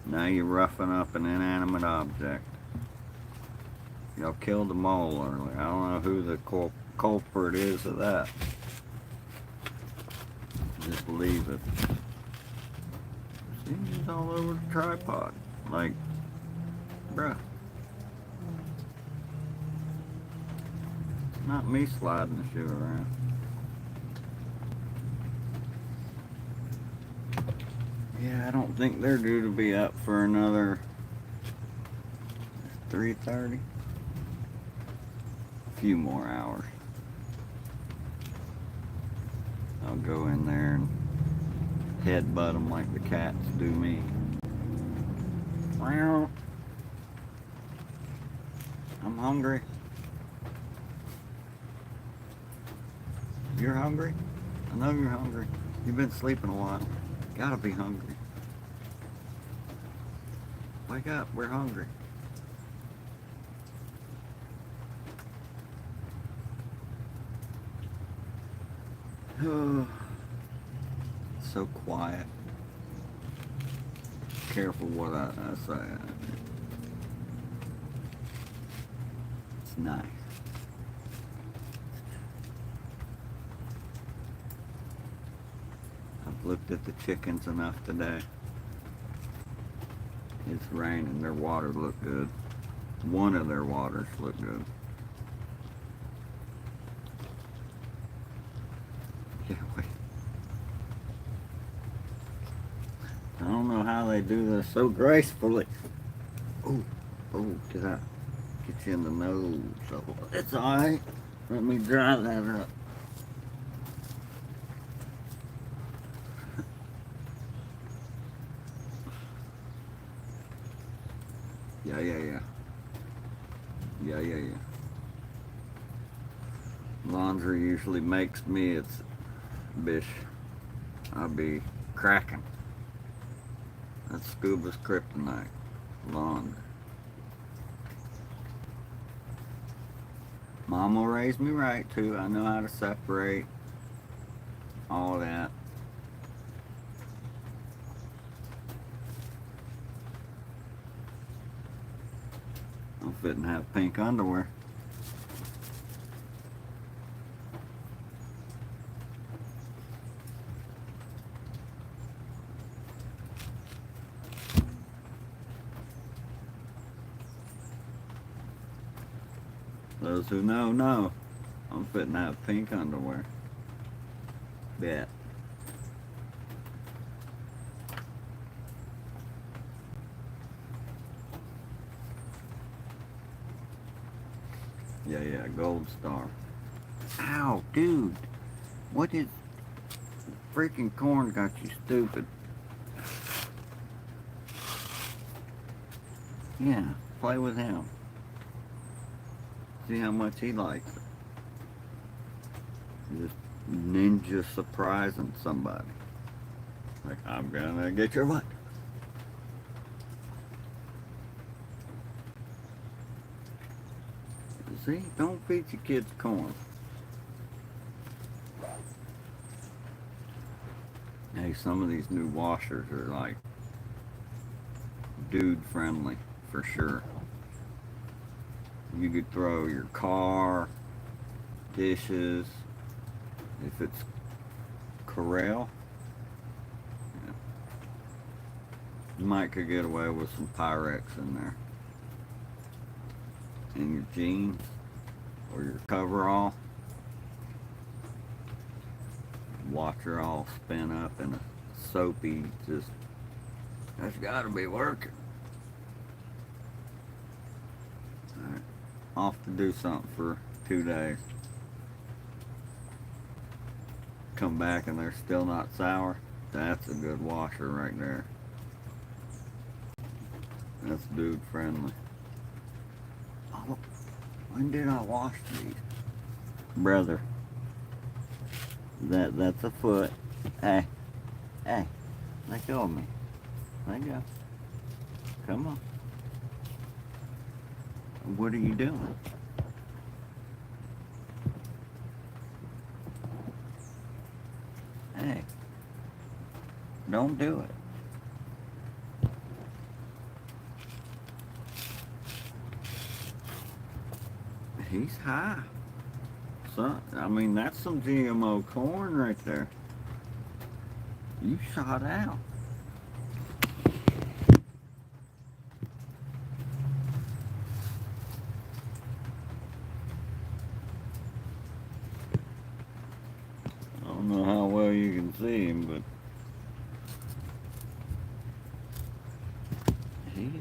Now you're roughing up an inanimate object. Y'all killed a mole earlier. I don't know who the culprit is of that. Just leave it. See, it's all over the tripod. Like, bruh. It's not me sliding the shoe around. Yeah, I don't think they're due to be up for another 3:30. A few more hours. I'll go in there and headbutt them like the cats do me. I'm hungry. You're hungry? I know you're hungry. You've been sleeping a while. Gotta be hungry. Wake up, we're hungry. So quiet. Careful what I say. It's nice. I'm Looked at the chickens enough today. It's raining. Their water looked good. One of their waters looked good. Yeah, wait. I don't know how they do this so gracefully. Oh, did I get you in the nose? Oh, it's alright. Let me dry that up. Yeah. Laundry usually makes me its bish. I'll be cracking. That's Scuba's kryptonite. Laundry. Mom will raise me right too. I know how to separate all that. I'm fitting to have pink underwear. Those who know. I'm fitting to have pink underwear. Bet. Yeah, gold star. Ow, dude. What is freaking corn got you stupid? Yeah, play with him. See how much he likes it. Just ninja surprising somebody. Like, I'm gonna get your butt. See, don't feed your kids corn. Hey, some of these new washers are like dude friendly for sure. You could throw your car, dishes, if it's Corel. Yeah. You might could get away with some Pyrex in there. In your jeans or your coverall. Watch her all spin up in a soapy, just, that's gotta be working. Alright, off to do something for 2 days. Come back and they're still not sour. That's a good washer right there. That's dude friendly. Oh, when did I wash these? Brother. That's a foot. Hey, let go of me. Let go. Come on. What are you doing? Hey, don't do it. He's high. So, I mean, that's some GMO corn right there. You shot out. I don't know how well you can see him, but he's,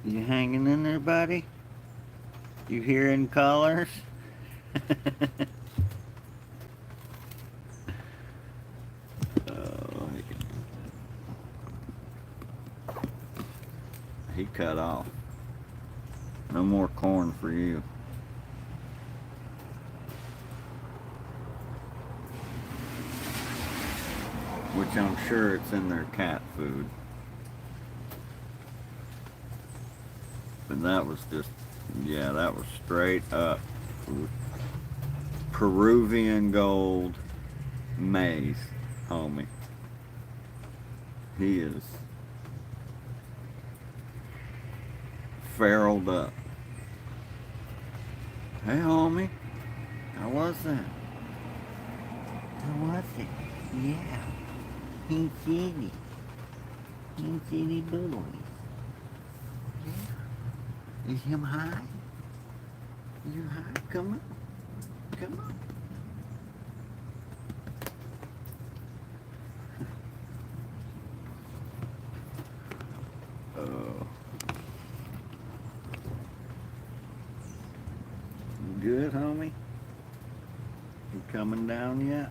you hanging in there, buddy? You hearing colors? Oh, he cut off. No more corn for you. Which I'm sure it's in their cat food. But that was just, yeah, that was straight up Peruvian gold maize, homie. He is feraled up. Hey, homie. How was that? How was it? Yeah. He said it. He said it, boys. Yeah. Is him high? Is him high? Come on. Come on. Oh. Good, homie? You coming down yet?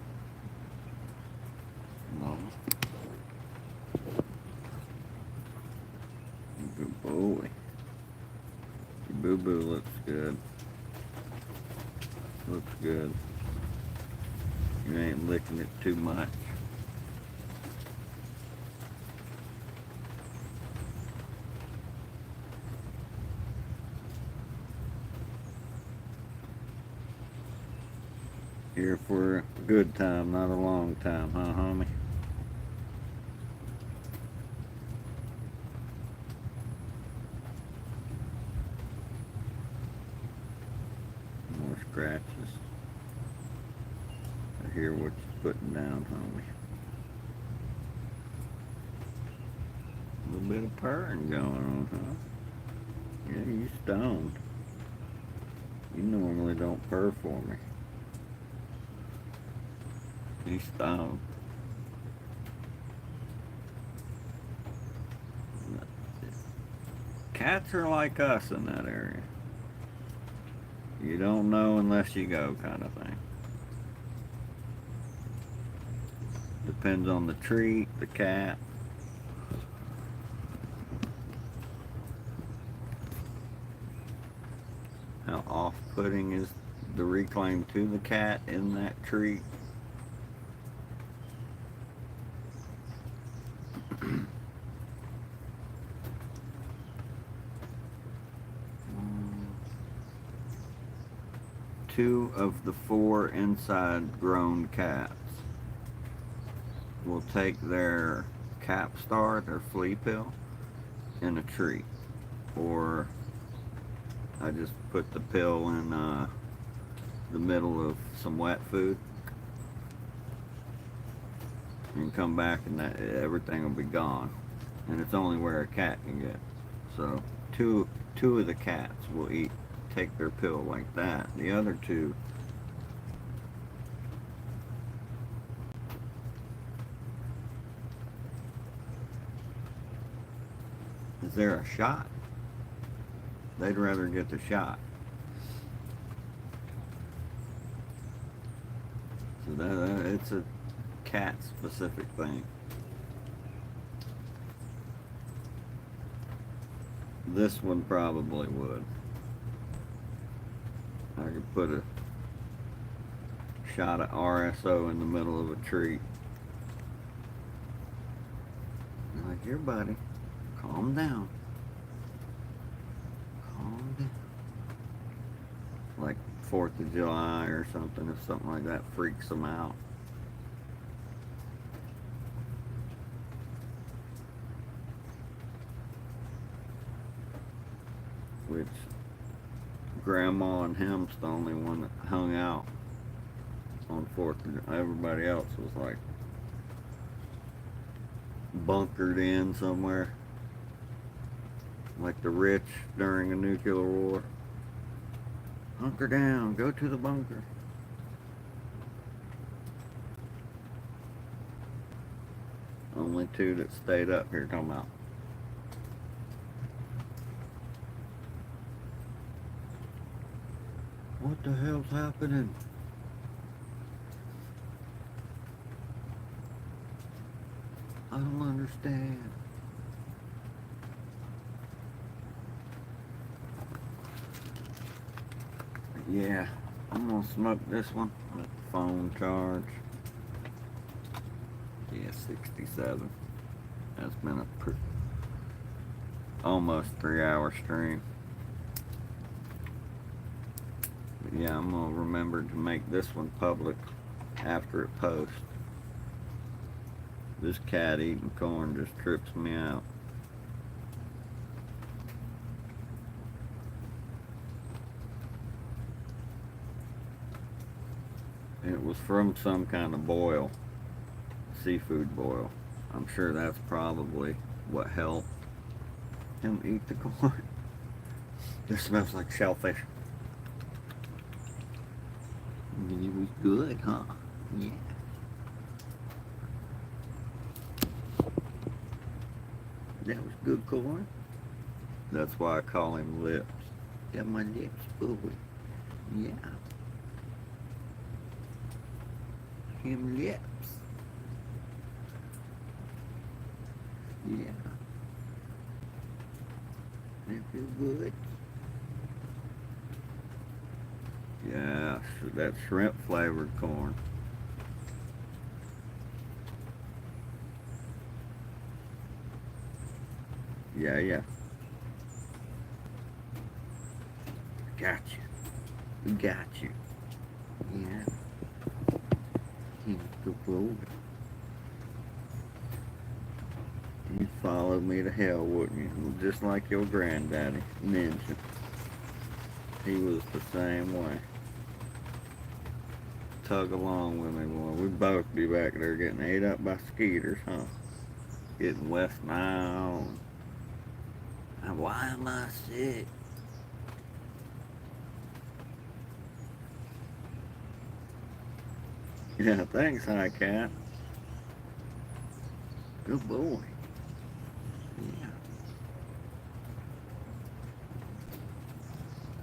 No. Good boy. Your boo-boo looks good. Looks good. You ain't licking it too much. Here for a good time, not a long time, huh, homie? More scratches. I hear what you're putting down, homie. A little bit of purring going on, huh? Yeah, you stoned. You normally don't purr for me. You stoned. Cats are like us in that area. You don't know unless you go, kind of thing. Depends on the treat, the cat. How off-putting is the reclaim to the cat in that treat. Two of the four inside grown cats will take their Capstar, their flea pill, in a treat. Or I just put the pill in the middle of some wet food and come back and everything will be gone. And it's only where a cat can get. So two of the cats will take their pill like that. The other two is there a shot? They'd rather get the shot. So it's a cat specific thing. This one probably would. I could put a shot of RSO in the middle of a treat. Like, here, buddy, calm down. Calm down. Like 4th of July or something, if something like that freaks them out. Which Grandma and him's the only one that hung out on 4th of July. Everybody else was like bunkered in somewhere, like the rich during a nuclear war. Hunker down, go to the bunker. Only two that stayed up here talking about. What the hell's happening? I don't understand. Yeah, I'm gonna smoke this one. Let the phone charge. Yeah, 67. That's been a almost 3-hour stream. But yeah, I'm gonna remember to make this one public after it posts. This cat eating corn just trips me out. It was from some kind of boil, seafood boil. I'm sure that's probably what helped him eat the corn. This smells like shellfish. It was good, huh? Yeah. That was good corn. That's why I call him Lips. Got my lips full. Yeah. Him lips. Yeah. That feel good. Yeah, that shrimp flavored corn. Yeah, yeah. Got you. Got you. Yeah. Good boy. You'd follow me to hell, wouldn't you? Just like your granddaddy, Ninja. He was the same way. Tug along with me, boy. We'd both be back there getting ate up by skeeters, huh? Getting West Nile. And why am I sick? Yeah, thanks, Hi Cat. Good boy. Yeah.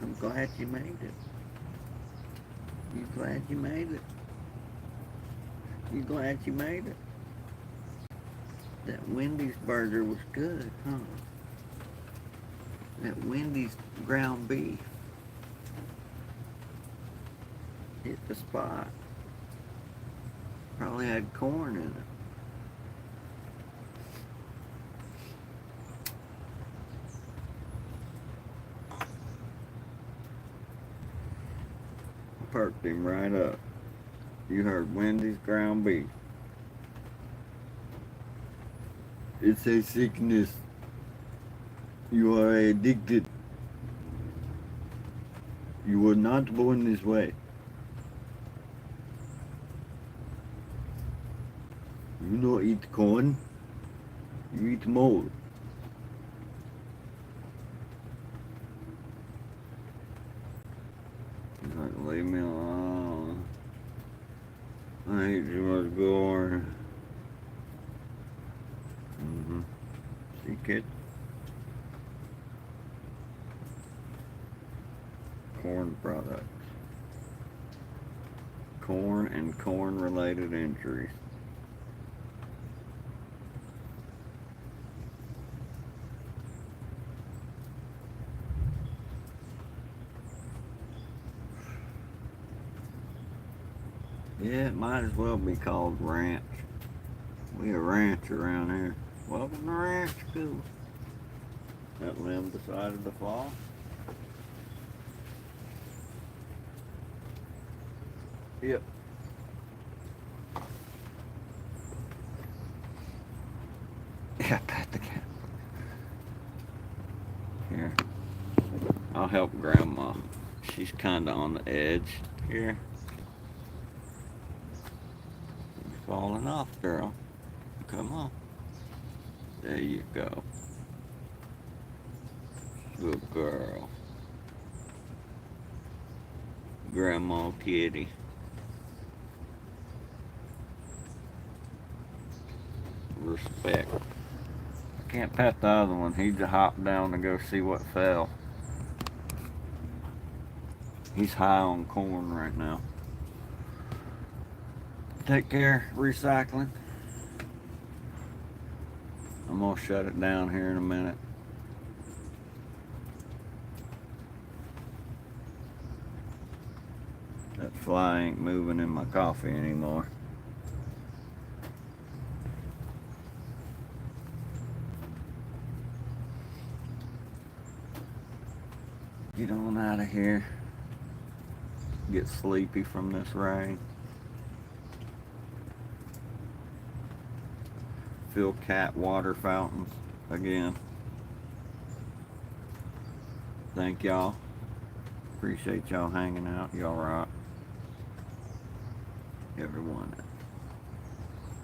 I'm glad you made it. You glad you made it? You glad you made it? That Wendy's burger was good, huh? That Wendy's ground beef hit the spot. Probably had corn in it. Perked him right up. You heard Wendy's ground beef. It's a sickness. You are addicted. You were not born this way. You don't eat corn. You eat mold. He's like, leave me alone. I hate too much corn. See, kid? Corn products. Corn and corn-related injuries. Yeah, it might as well be called ranch. We a ranch around here. Welcome to ranch school. That limb decided to fall. Yep. Yeah, pat the cat. Here. I'll help Grandma. She's kinda on the edge here. You're falling off, girl. Come on. There you go. Good girl. Grandma kitty. Respect. I can't pet the other one. He just hopped down to go see what fell. He's high on corn right now. Take care, recycling. I'm gonna shut it down here in a minute. That fly ain't moving in my coffee anymore. Get on out of here. Get sleepy from this rain. fill cat water fountains again. Thank y'all. Appreciate y'all hanging out. Y'all rock. Everyone.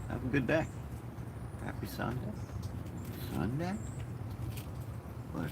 Have a good day. Happy Sunday. Sunday? What?